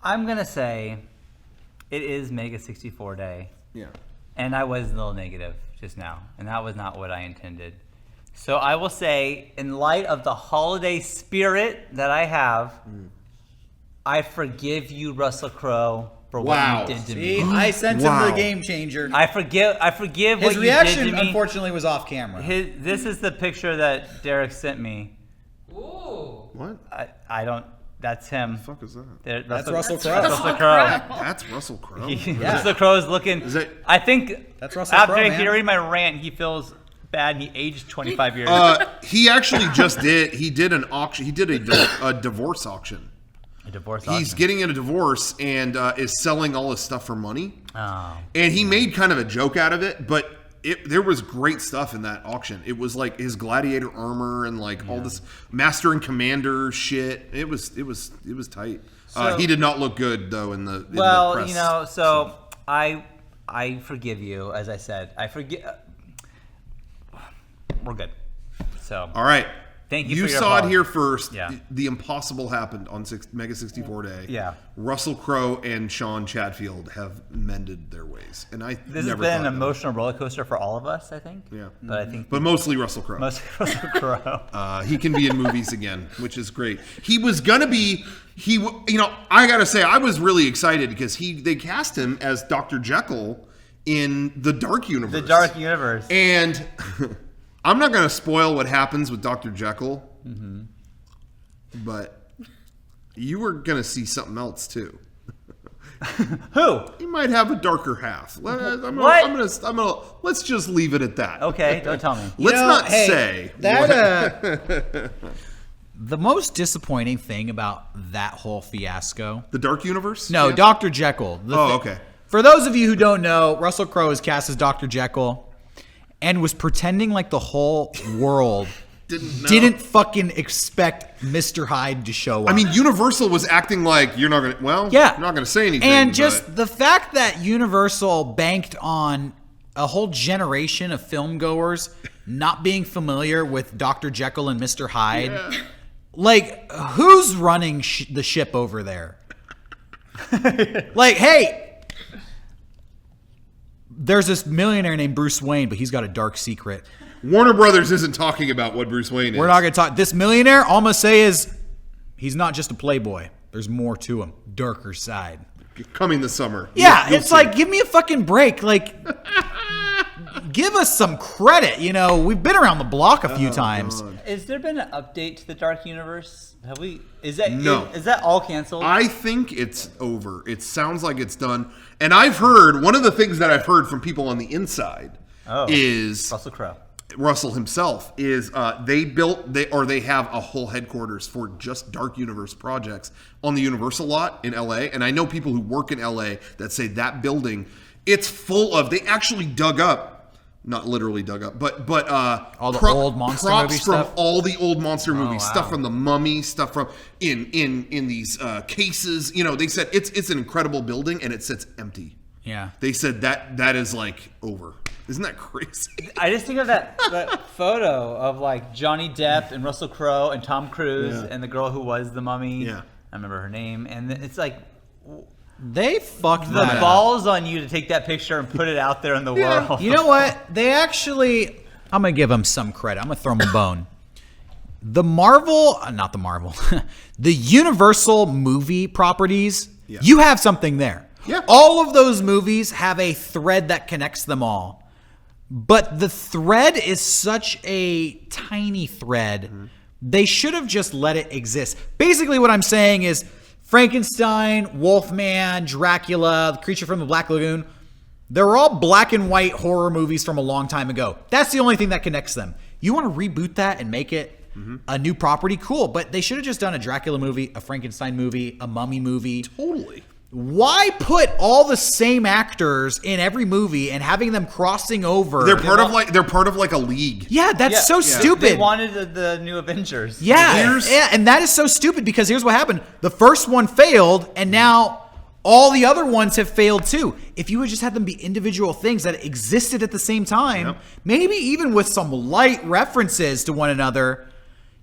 I'm gonna say it is MEGA64 Day, Yeah. and I was a little negative just now, and that was not what I intended. So I will say, in light of the holiday spirit that I have, I forgive you, Russell Crowe, for Wow. what you did to See, me. I sent him Wow. the game changer. I forgive what His you reaction, did to me. unfortunately, was off camera. This is the picture that Derek sent me. Ooh. What I don't. That's him. the fuck is that? That's Russell Crowe. Russell Crowe. That's Russell Crowe. Russell Crowe is looking. Is it- I think That's Russell after Crowe, man. hearing my rant, he feels bad. And he aged 25 years. He actually just did. He did an auction. He did a divorce auction. A divorce. He's auction. getting in a divorce and is selling all his stuff for money. Oh. And he made kind of a joke out of it, but there was great stuff in that auction. It was like his Gladiator armor and like all this Master and Commander shit. It was tight. So- He did not look good though in the Well, press. you know, so I forgive you, as I said. I forgive. We're good. So All right. Thank you You for your saw it apology. here first. Yeah. The impossible happened on MEGA64 Day. Yeah. Russell Crowe and Sean Chatfield have mended their ways, and I this has never been thought an that. emotional roller coaster for all of us, I think. Yeah. But I think But mostly Russell Crowe. most Russell Crowe. He can be in movies again, which is great. He was gonna be. I gotta say, I was really excited because they cast him as Dr. Jekyll in the Dark Universe. The Dark Universe. And I'm not gonna spoil what happens with Dr. Jekyll, but you were gonna see something else too. Who? He might have a darker half. Let's just leave it at that. Okay, don't tell me. Let's not say that. The most disappointing thing about that whole fiasco. the Dark Universe. No, Yeah? Dr. Jekyll. Okay. For those of you who don't know, Russell Crowe is cast as Dr. Jekyll and was pretending like the whole world didn't fucking expect Mr. Hyde to show up. I mean, Universal was acting like you're not gonna. Well, Yeah. you're not gonna say anything. and but- just the fact that Universal banked on a whole generation of film goers not being familiar with Dr. Jekyll and Mr. Hyde. Yeah. Like, who's running the ship over there? Like, hey, there's this millionaire named Bruce Wayne, but he's got a dark secret. Warner Brothers isn't talking about what Bruce Wayne is. We're not going to talk. This millionaire, all I'm going to say is he's not just a playboy. There's more to him. Darker side. Coming this summer. Yeah, You'll it's see. like, give me a fucking break. Like, give us some credit. You know, we've been around the block a few times. God. Has there been an update to the Dark Universe? Have we? Is that No. Is that all canceled? I think it's over. It sounds like it's done. And I've heard one of the things that I've heard from people on the inside is Russell Crowe. Russell himself is they have a whole headquarters for just Dark Universe projects on the Universal lot in LA. And I know people who work in LA that say that building, it's full of, they actually dug up, not literally dug up, but All the old monster props movie from stuff? all the old monster movies, wow. stuff from the Mummy, stuff from in these cases. You know, they said it's an incredible building and it sits empty. Yeah. They said that is like over. Isn't that crazy? I just think of that photo of like Johnny Depp and Russell Crowe and Tom Cruise Yeah. and the girl who was the mummy. Yeah. I remember her name. And it's like They fucked the that up. balls on you to take that picture and put it out there in the world. You know what? They actually, I'm going to give them some credit. I'm going to throw them a bone. The Universal movie properties, Yeah. you have something there. Yeah. All of those movies have a thread that connects them all. But the thread is such a tiny thread. Mm-hmm. They should have just let it exist. Basically what I'm saying is Frankenstein, Wolfman, Dracula, The Creature from the Black Lagoon, they're all black and white horror movies from a long time ago. That's the only thing that connects them. You want to reboot that and make it a new property? Cool. But they should have just done a Dracula movie, a Frankenstein movie, a Mummy movie. Totally. Why put all the same actors in every movie and having them crossing over? They're part of like a league. Yeah, that's so stupid. They wanted the new Avengers. Yeah, and that is so stupid because here's what happened. The first one failed, and now all the other ones have failed too. If you would just had them be individual things that existed at the same time, Yep. maybe even with some light references to one another,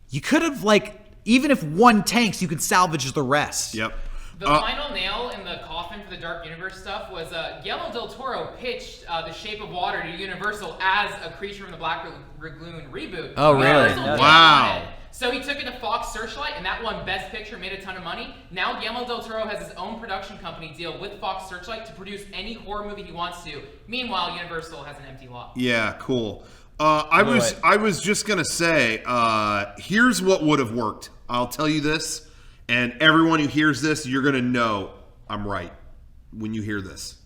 you could have, like, even if one tanks, you could salvage the rest. Yep. The final nail in the coffin for the Dark Universe stuff was Guillermo del Toro pitched The Shape of Water to Universal as a Creature from the Black Lagoon reboot. Oh, really? Universal didn't Wow. want it. So he took it to Fox Searchlight, and that won Best Picture, made a ton of money. Now Guillermo del Toro has his own production company deal with Fox Searchlight to produce any horror movie he wants to. Meanwhile, Universal has an empty lot. Yeah, cool. I was just gonna say, here's what would have worked. I'll tell you this, and everyone who hears this, you're gonna know I'm right when you hear this.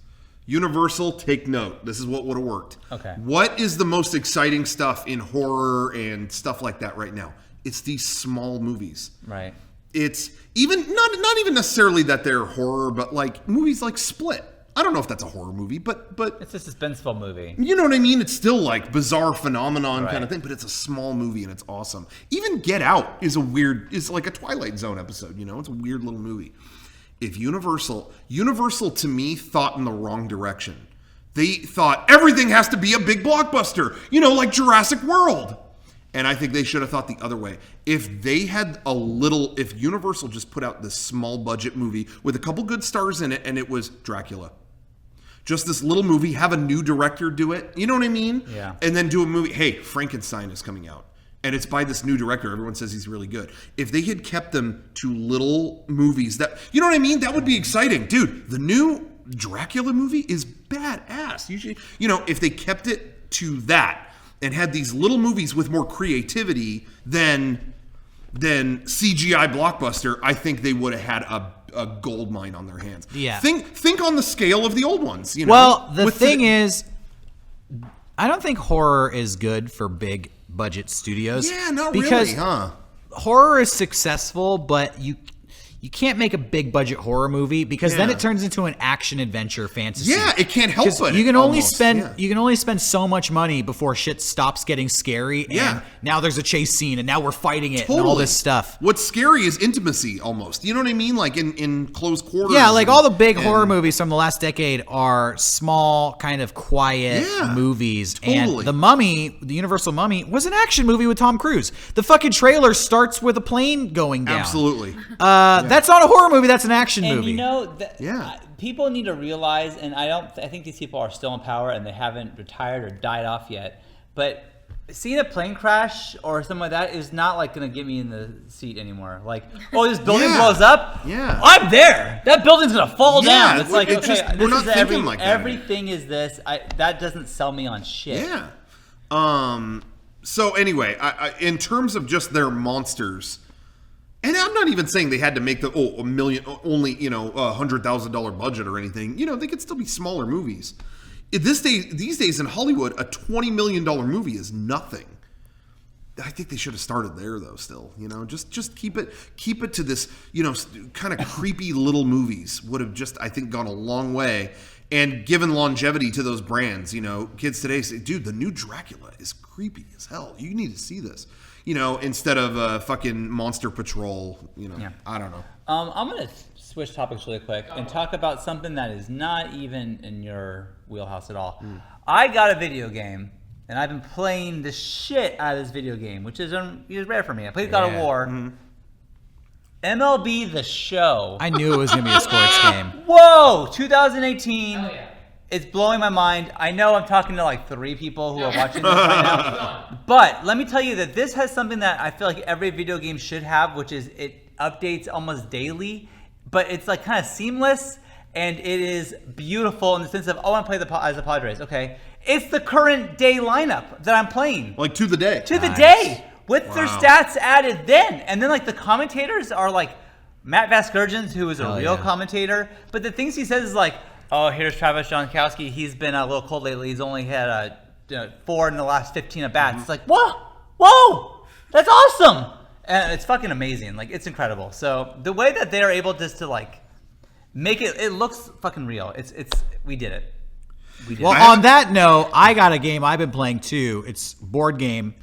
Universal, take note. This is what would have worked. Okay. What is the most exciting stuff in horror and stuff like that right now? It's these small movies. Right. It's even not even necessarily that they're horror, but like movies like Split. I don't know if that's a horror movie, but It's a suspenseful movie. you know what I mean? It's still like bizarre phenomenon Right. kind of thing, but it's a small movie and it's awesome. Even Get Out is like a Twilight Zone episode, you know? It's a weird little movie. If Universal to me thought in the wrong direction. They thought everything has to be a big blockbuster, you know, like Jurassic World. And I think they should have thought the other way. If Universal just put out this small budget movie with a couple good stars in it and it was Dracula. Just this little movie, have a new director do it. You know what I mean? Yeah. And then do a movie. Hey, Frankenstein is coming out. And it's by this new director. Everyone says he's really good. If they had kept them to little movies that, you know what I mean? That would be exciting. Dude, the new Dracula movie is badass. Usually, you know, if they kept it to that and had these little movies with more creativity than CGI blockbuster, I think they would have had a gold mine on their hands. Yeah. Think on the scale of the old ones. You know. Well, the With thing is, I don't think horror is good for big budget studios. yeah, not because really, huh? horror is successful, but you can't make a big budget horror movie because then Yeah. it turns into an action adventure fantasy. Yeah, it can't help 'Cause but you can only almost, spend yeah. you can only spend so much money before shit stops getting scary. Yeah. And now there's a chase scene, and now we're fighting it, and all this stuff. What's scary is intimacy, almost. You know what I mean? Like in close quarters. Yeah, like and- all the big and- horror movies from the last decade are small, kind of quiet Yeah, movies. totally. And The Mummy, the Universal Mummy, was an action movie with Tom Cruise. The fucking trailer starts with a plane going down. Absolutely. That's not a horror movie. That's an action And movie. you know, Yeah. people need to realize, and I think these people are still in power and they haven't retired or died off yet. But seeing a plane crash or something like that is not like going to get me in the seat anymore. Like, oh, this building Yeah. blows up. Yeah. I'm there. That building's going to fall Yeah, down. It's like, it okay, just- this we're not is thinking like that. everything is this. That doesn't sell me on shit. Yeah. So anyway, I in terms of just their monsters, and I'm not even saying they had to make a million, only, you know, $100,000 budget or anything. You know, they could still be smaller movies. These days in Hollywood, a $20 million movie is nothing. I think they should have started there, though. Still, you know, just keep it to this, you know, kind of creepy little movies would have just, I think, gone a long way and given longevity to those brands. You know, kids today say, "Dude, the new Dracula is creepy as hell. You need to see this." You know, instead of fucking Monster Patrol. You know, Yeah. I don't know. I'm going to switch topics really quick and talk about something that is not even in your wheelhouse at all. I got a video game, and I've been playing the shit out of this video game, which is rare for me. I played God of War. MLB the Show. I knew it was going to be a sports game. Whoa! 2018. Hell yeah. It's blowing my mind. I know I'm talking to like 3 people who are watching this right now. But let me tell you that this has something that I feel like every video game should have, which is it updates almost daily, but it's like kind of seamless, and it is beautiful in the sense of, oh, I want to play as the Padres. Okay. It's the current day lineup that I'm playing. Like to the day. To the day, with their Wow. stats added then. And then like the commentators are like Matt Vasgersian, who is a real yeah. commentator, but the things he says is like, oh, here's Travis Gronkowski. He's been a little cold lately. He's only had 4 in the last 15 at bats. It's like, whoa, that's awesome. And it's fucking amazing. Like, it's incredible. So the way that they're able just to like make it looks fucking real. We did it. We did Well, it. on that note, I got a game I've been playing too. It's a board game,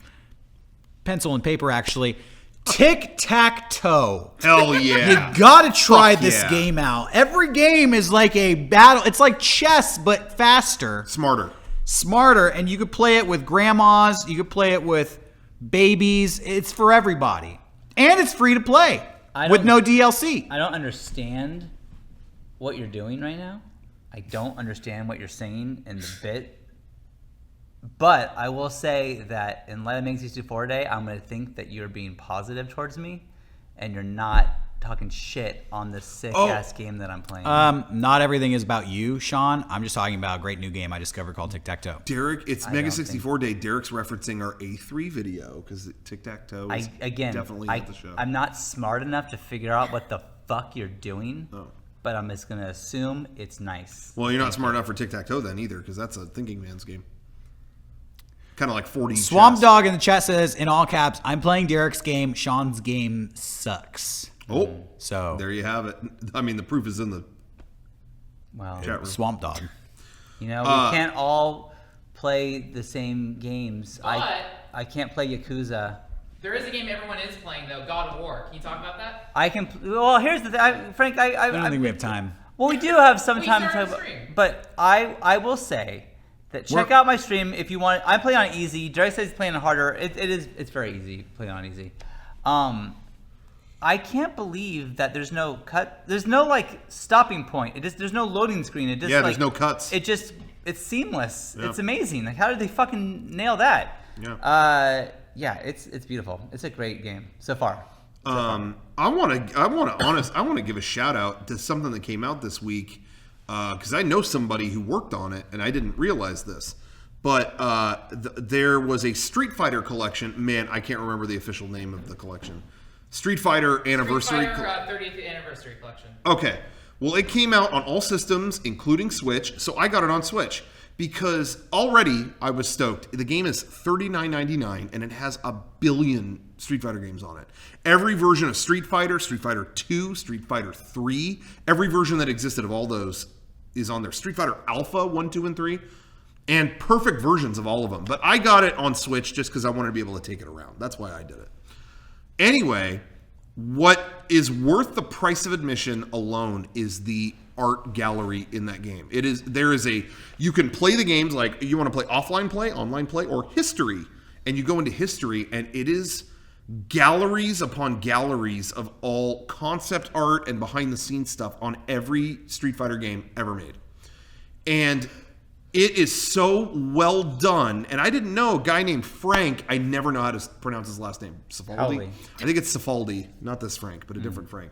pencil and paper actually. TicTacToe. Hell yeah. You gotta try Fuck this yeah. game out. Every game is like a battle. It's like chess, but faster, smarter, and you could play it with grandmas. You could play it with babies. It's for everybody, and it's free to play. with no DLC. I don't understand what you're doing right now. I don't understand what you're saying in the bit. But I will say that in light of MEGA64 Day, I'm going to think that you're being positive towards me, and you're not talking shit on this sick-ass game that I'm playing. Not everything is about you, Sean. I'm just talking about a great new game I discovered called TicTacToe. Derek, it's MEGA64 Day. Derek's referencing our A3 video because TicTacToe is definitely at the show. I'm not smart enough to figure out what the fuck you're doing, but I'm just going to assume it's nice. Well, you're not smart enough for TicTacToe then either because that's a thinking man's game. Kind of like 4D Swamp chess. Dog in the chat says, in all caps, I'm playing Derek's game. Sean's game sucks. Oh, so there you have it. I mean, the proof is in the chat room. Swamp Dog. You know, we can't all play the same games. But I can't play Yakuza. there is a game everyone is playing though, God of War. Can you talk about that? I can. Well, here's the thing, Frank. I don't think we have time. Well, we do have some We time to started talk the about, stream. but I will say that check out my stream if you want. I play on easy. Derek says he's playing on harder. It's very easy playing on easy. I can't believe that there's no cut. There's no like stopping point. There's no loading screen. It just there's no cuts. It's seamless. Yeah. It's amazing. Like how did they fucking nail that? Yeah. It's beautiful. It's a great game so far. I want to give a shout out to something that came out this week because I know somebody who worked on it and I didn't realize this. But there was a Street Fighter collection. Man, I can't remember the official name of the collection. Street Fighter Anniversary. Street Fighter 30th Anniversary Collection. Okay. Well, it came out on all systems, including Switch, so I got it on Switch. Because already I was stoked. The game is $39.99 and it has 1 billion Street Fighter games on it. Every version of Street Fighter, Street Fighter 2, Street Fighter 3, every version that existed of all those is on there. Street Fighter Alpha 1, 2, and 3. And perfect versions of all of them. But I got it on Switch just because I wanted to be able to take it around. That's why I did it. Anyway, what is worth the price of admission alone is the art gallery in that game. You can play the games like you want to play offline play, online play, or history. And you go into history and it is galleries upon galleries of all concept art and behind the scenes stuff on every Street Fighter game ever made. And it is so well done. And I didn't know a guy named Frank, I never know how to pronounce his last name. Cifaldi? I think it's Cifaldi, not this Frank, but a different Frank.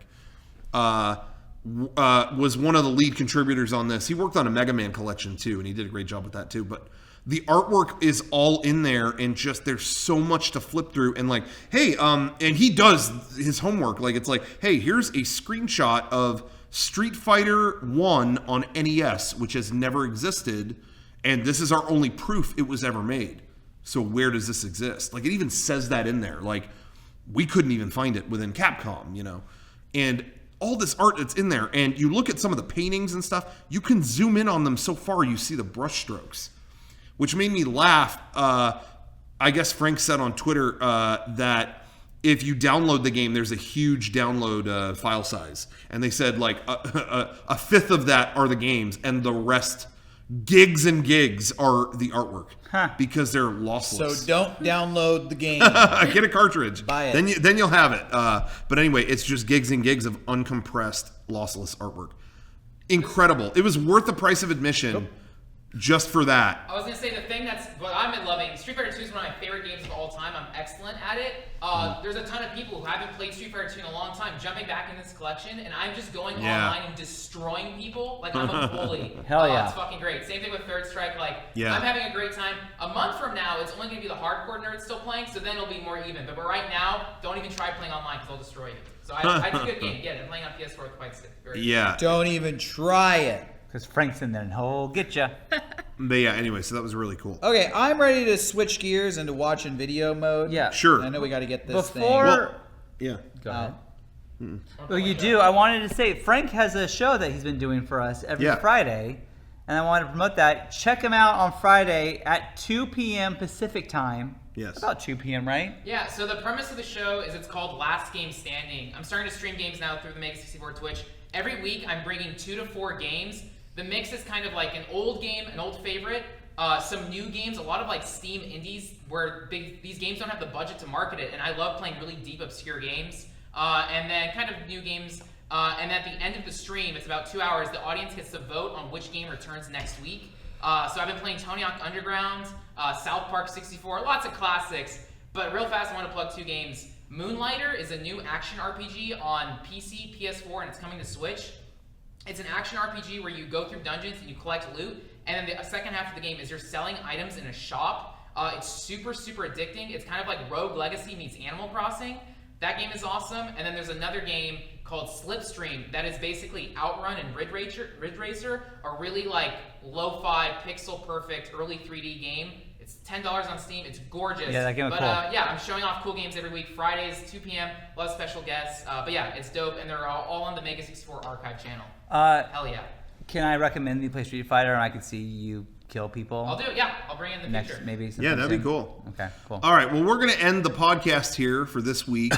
Was one of the lead contributors on this. He worked on a Mega Man collection too, and he did a great job with that too. But the artwork is all in there, and just there's so much to flip through. And like, hey, and he does his homework. Like it's like, hey, here's a screenshot of Street Fighter 1 on NES, which has never existed, and this is our only proof it was ever made. So where does this exist? Like it even says that in there. Like we couldn't even find it within Capcom, you know, and all this art that's in there, and you look at some of the paintings and stuff, you can zoom in on them so far you see the brush strokes, which made me laugh. I guess Frank said on Twitter that if you download the game, there's a huge download file size, and they said like a fifth of that are the games, and the rest, gigs and gigs, are the artwork because they're lossless. So don't download the game. Get a cartridge. Buy it. Then you'll have it. But anyway, it's just gigs and gigs of uncompressed, lossless artwork. Incredible. It was worth the price of admission just for that. I was gonna say the thing that's what I've been loving. Street Fighter 2 is one of my favorite games of all time. I'm excellent at it. There's a ton of people who haven't played Street Fighter 2 in a long time jumping back in this collection, and I'm just going online and destroying people like I'm a bully. Hell yeah. It's fucking great. Same thing with Third Strike. Like Yeah. I'm having a great time. A month from now, it's only gonna be the hardcore nerds still playing, so then it'll be more even. But right now, don't even try playing online because I'll destroy you. So it's a good game. Yeah, I'm playing on PS4 with Quite Stick. Yeah. Don't even try it. Because Frank's in there and he'll get ya. But yeah, anyway, so that was really cool. Okay, I'm ready to switch gears into watching video mode. Yeah. Sure. I know we got to get this Before... thing. Yeah. Go ahead. Well, you do. I wanted to say, Frank has a show that he's been doing for us every Friday, and I wanted to promote that. Check him out on Friday at 2 p.m. Pacific time. Yes. About 2 p.m., right? Yeah, so the premise of the show is it's called Last Game Standing. I'm starting to stream games now through the MEGA64 Twitch. Every week, I'm bringing 2 to 4 games. The mix is kind of like an old game, an old favorite, some new games, a lot of like Steam indies where these games don't have the budget to market it, and I love playing really deep, obscure games. and then kind of new games. And at the end of the stream, it's about 2 hours, the audience gets to vote on which game returns next week. So I've been playing Tony Hawk Underground, South Park 64, lots of classics. But real fast, I want to plug 2 games. Moonlighter is a new action RPG on PC, PS4, and it's coming to Switch. It's an action RPG where you go through dungeons and you collect loot, and then the second half of the game is you're selling items in a shop. It's super, super addicting. It's kind of like Rogue Legacy meets Animal Crossing. That game is awesome. And then there's another game called Slipstream that is basically Outrun and Ridge Racer, a really like lo-fi, pixel perfect, early 3D game. It's $10 on Steam. It's gorgeous. Yeah, that game was cool. Yeah, I'm showing off cool games every week. Fridays, 2 p.m. A lot of special guests. But yeah, it's dope, and they're all on the MEGA64 archive channel. Hell yeah. Can I recommend you play Street Fighter and I can see you kill people? I'll do it. Yeah, I'll bring it in the next, future. maybe. Yeah, that'd be soon. cool. Okay, cool. All right, well, we're going to end the podcast here for this week.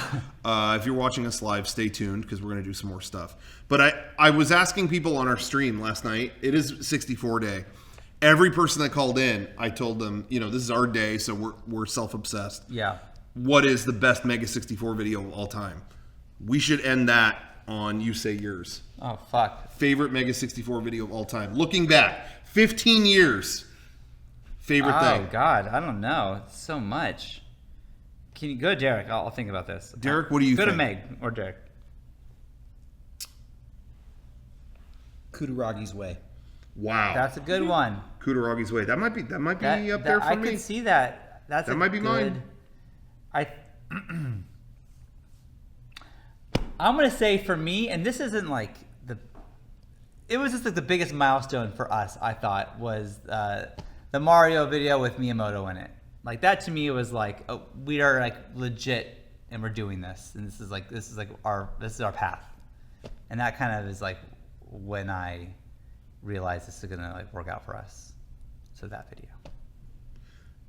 If you're watching us live, stay tuned because we're going to do some more stuff. But I was asking people on our stream last night. It is 64 day. Every person that called in, I told them, this is our day, so we're self-obsessed. Yeah. What is the best MEGA64 video of all time? We should end that on You Say Yours. Oh, fuck. Favorite MEGA64 video of all time. Looking back, 15 years. Favorite thing. Oh, God. I don't know. It's so much. Can you go, Derek? I'll think about this. Derek, what do you think? Go to Meg or Derek. Kudaragi's Way. Wow. That's a good one. Kudaragi's Way. That might be up there for I me. could see that. That might be mine. I'm gonna say for me, and this isn't like it was just like the biggest milestone for us. I thought was the Mario video with Miyamoto in it. Like that to me was like we are like legit, and we're doing this, and this is our path, and that kind of is like when I realized this is gonna like work out for us. So that video.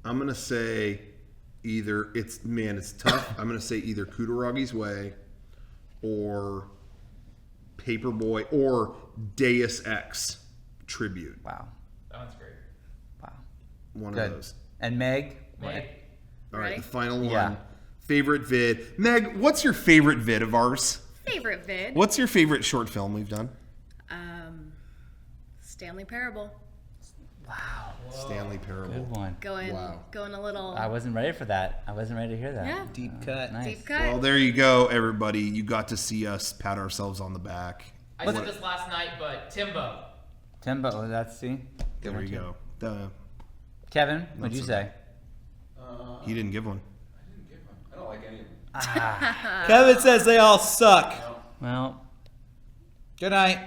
I'm gonna say either it's tough. I'm gonna say either Kudaragi's Way or Paperboy or Deus Ex Tribute. Wow. That one's great. Wow. One Good. of those. And Meg. Meg. All right, Ready? the final one. Yeah. Favorite vid. Meg, what's your favorite vid of ours? Favorite vid? What's your favorite short film we've done? Stanley Parable. Wow. Stanley Parable. Good one. Going a little. I wasn't ready for that. I wasn't ready to hear that. Yeah. Deep cut. Nice. Deep cut. Well, there you go, everybody. You got to see us pat ourselves on the back. I said this last night, but Timbo. Timbo, that's see. Good There one, you too. go. Kevin, what'd you so say? He didn't give one. I don't like any of them. Kevin says they all suck. Well. Good night.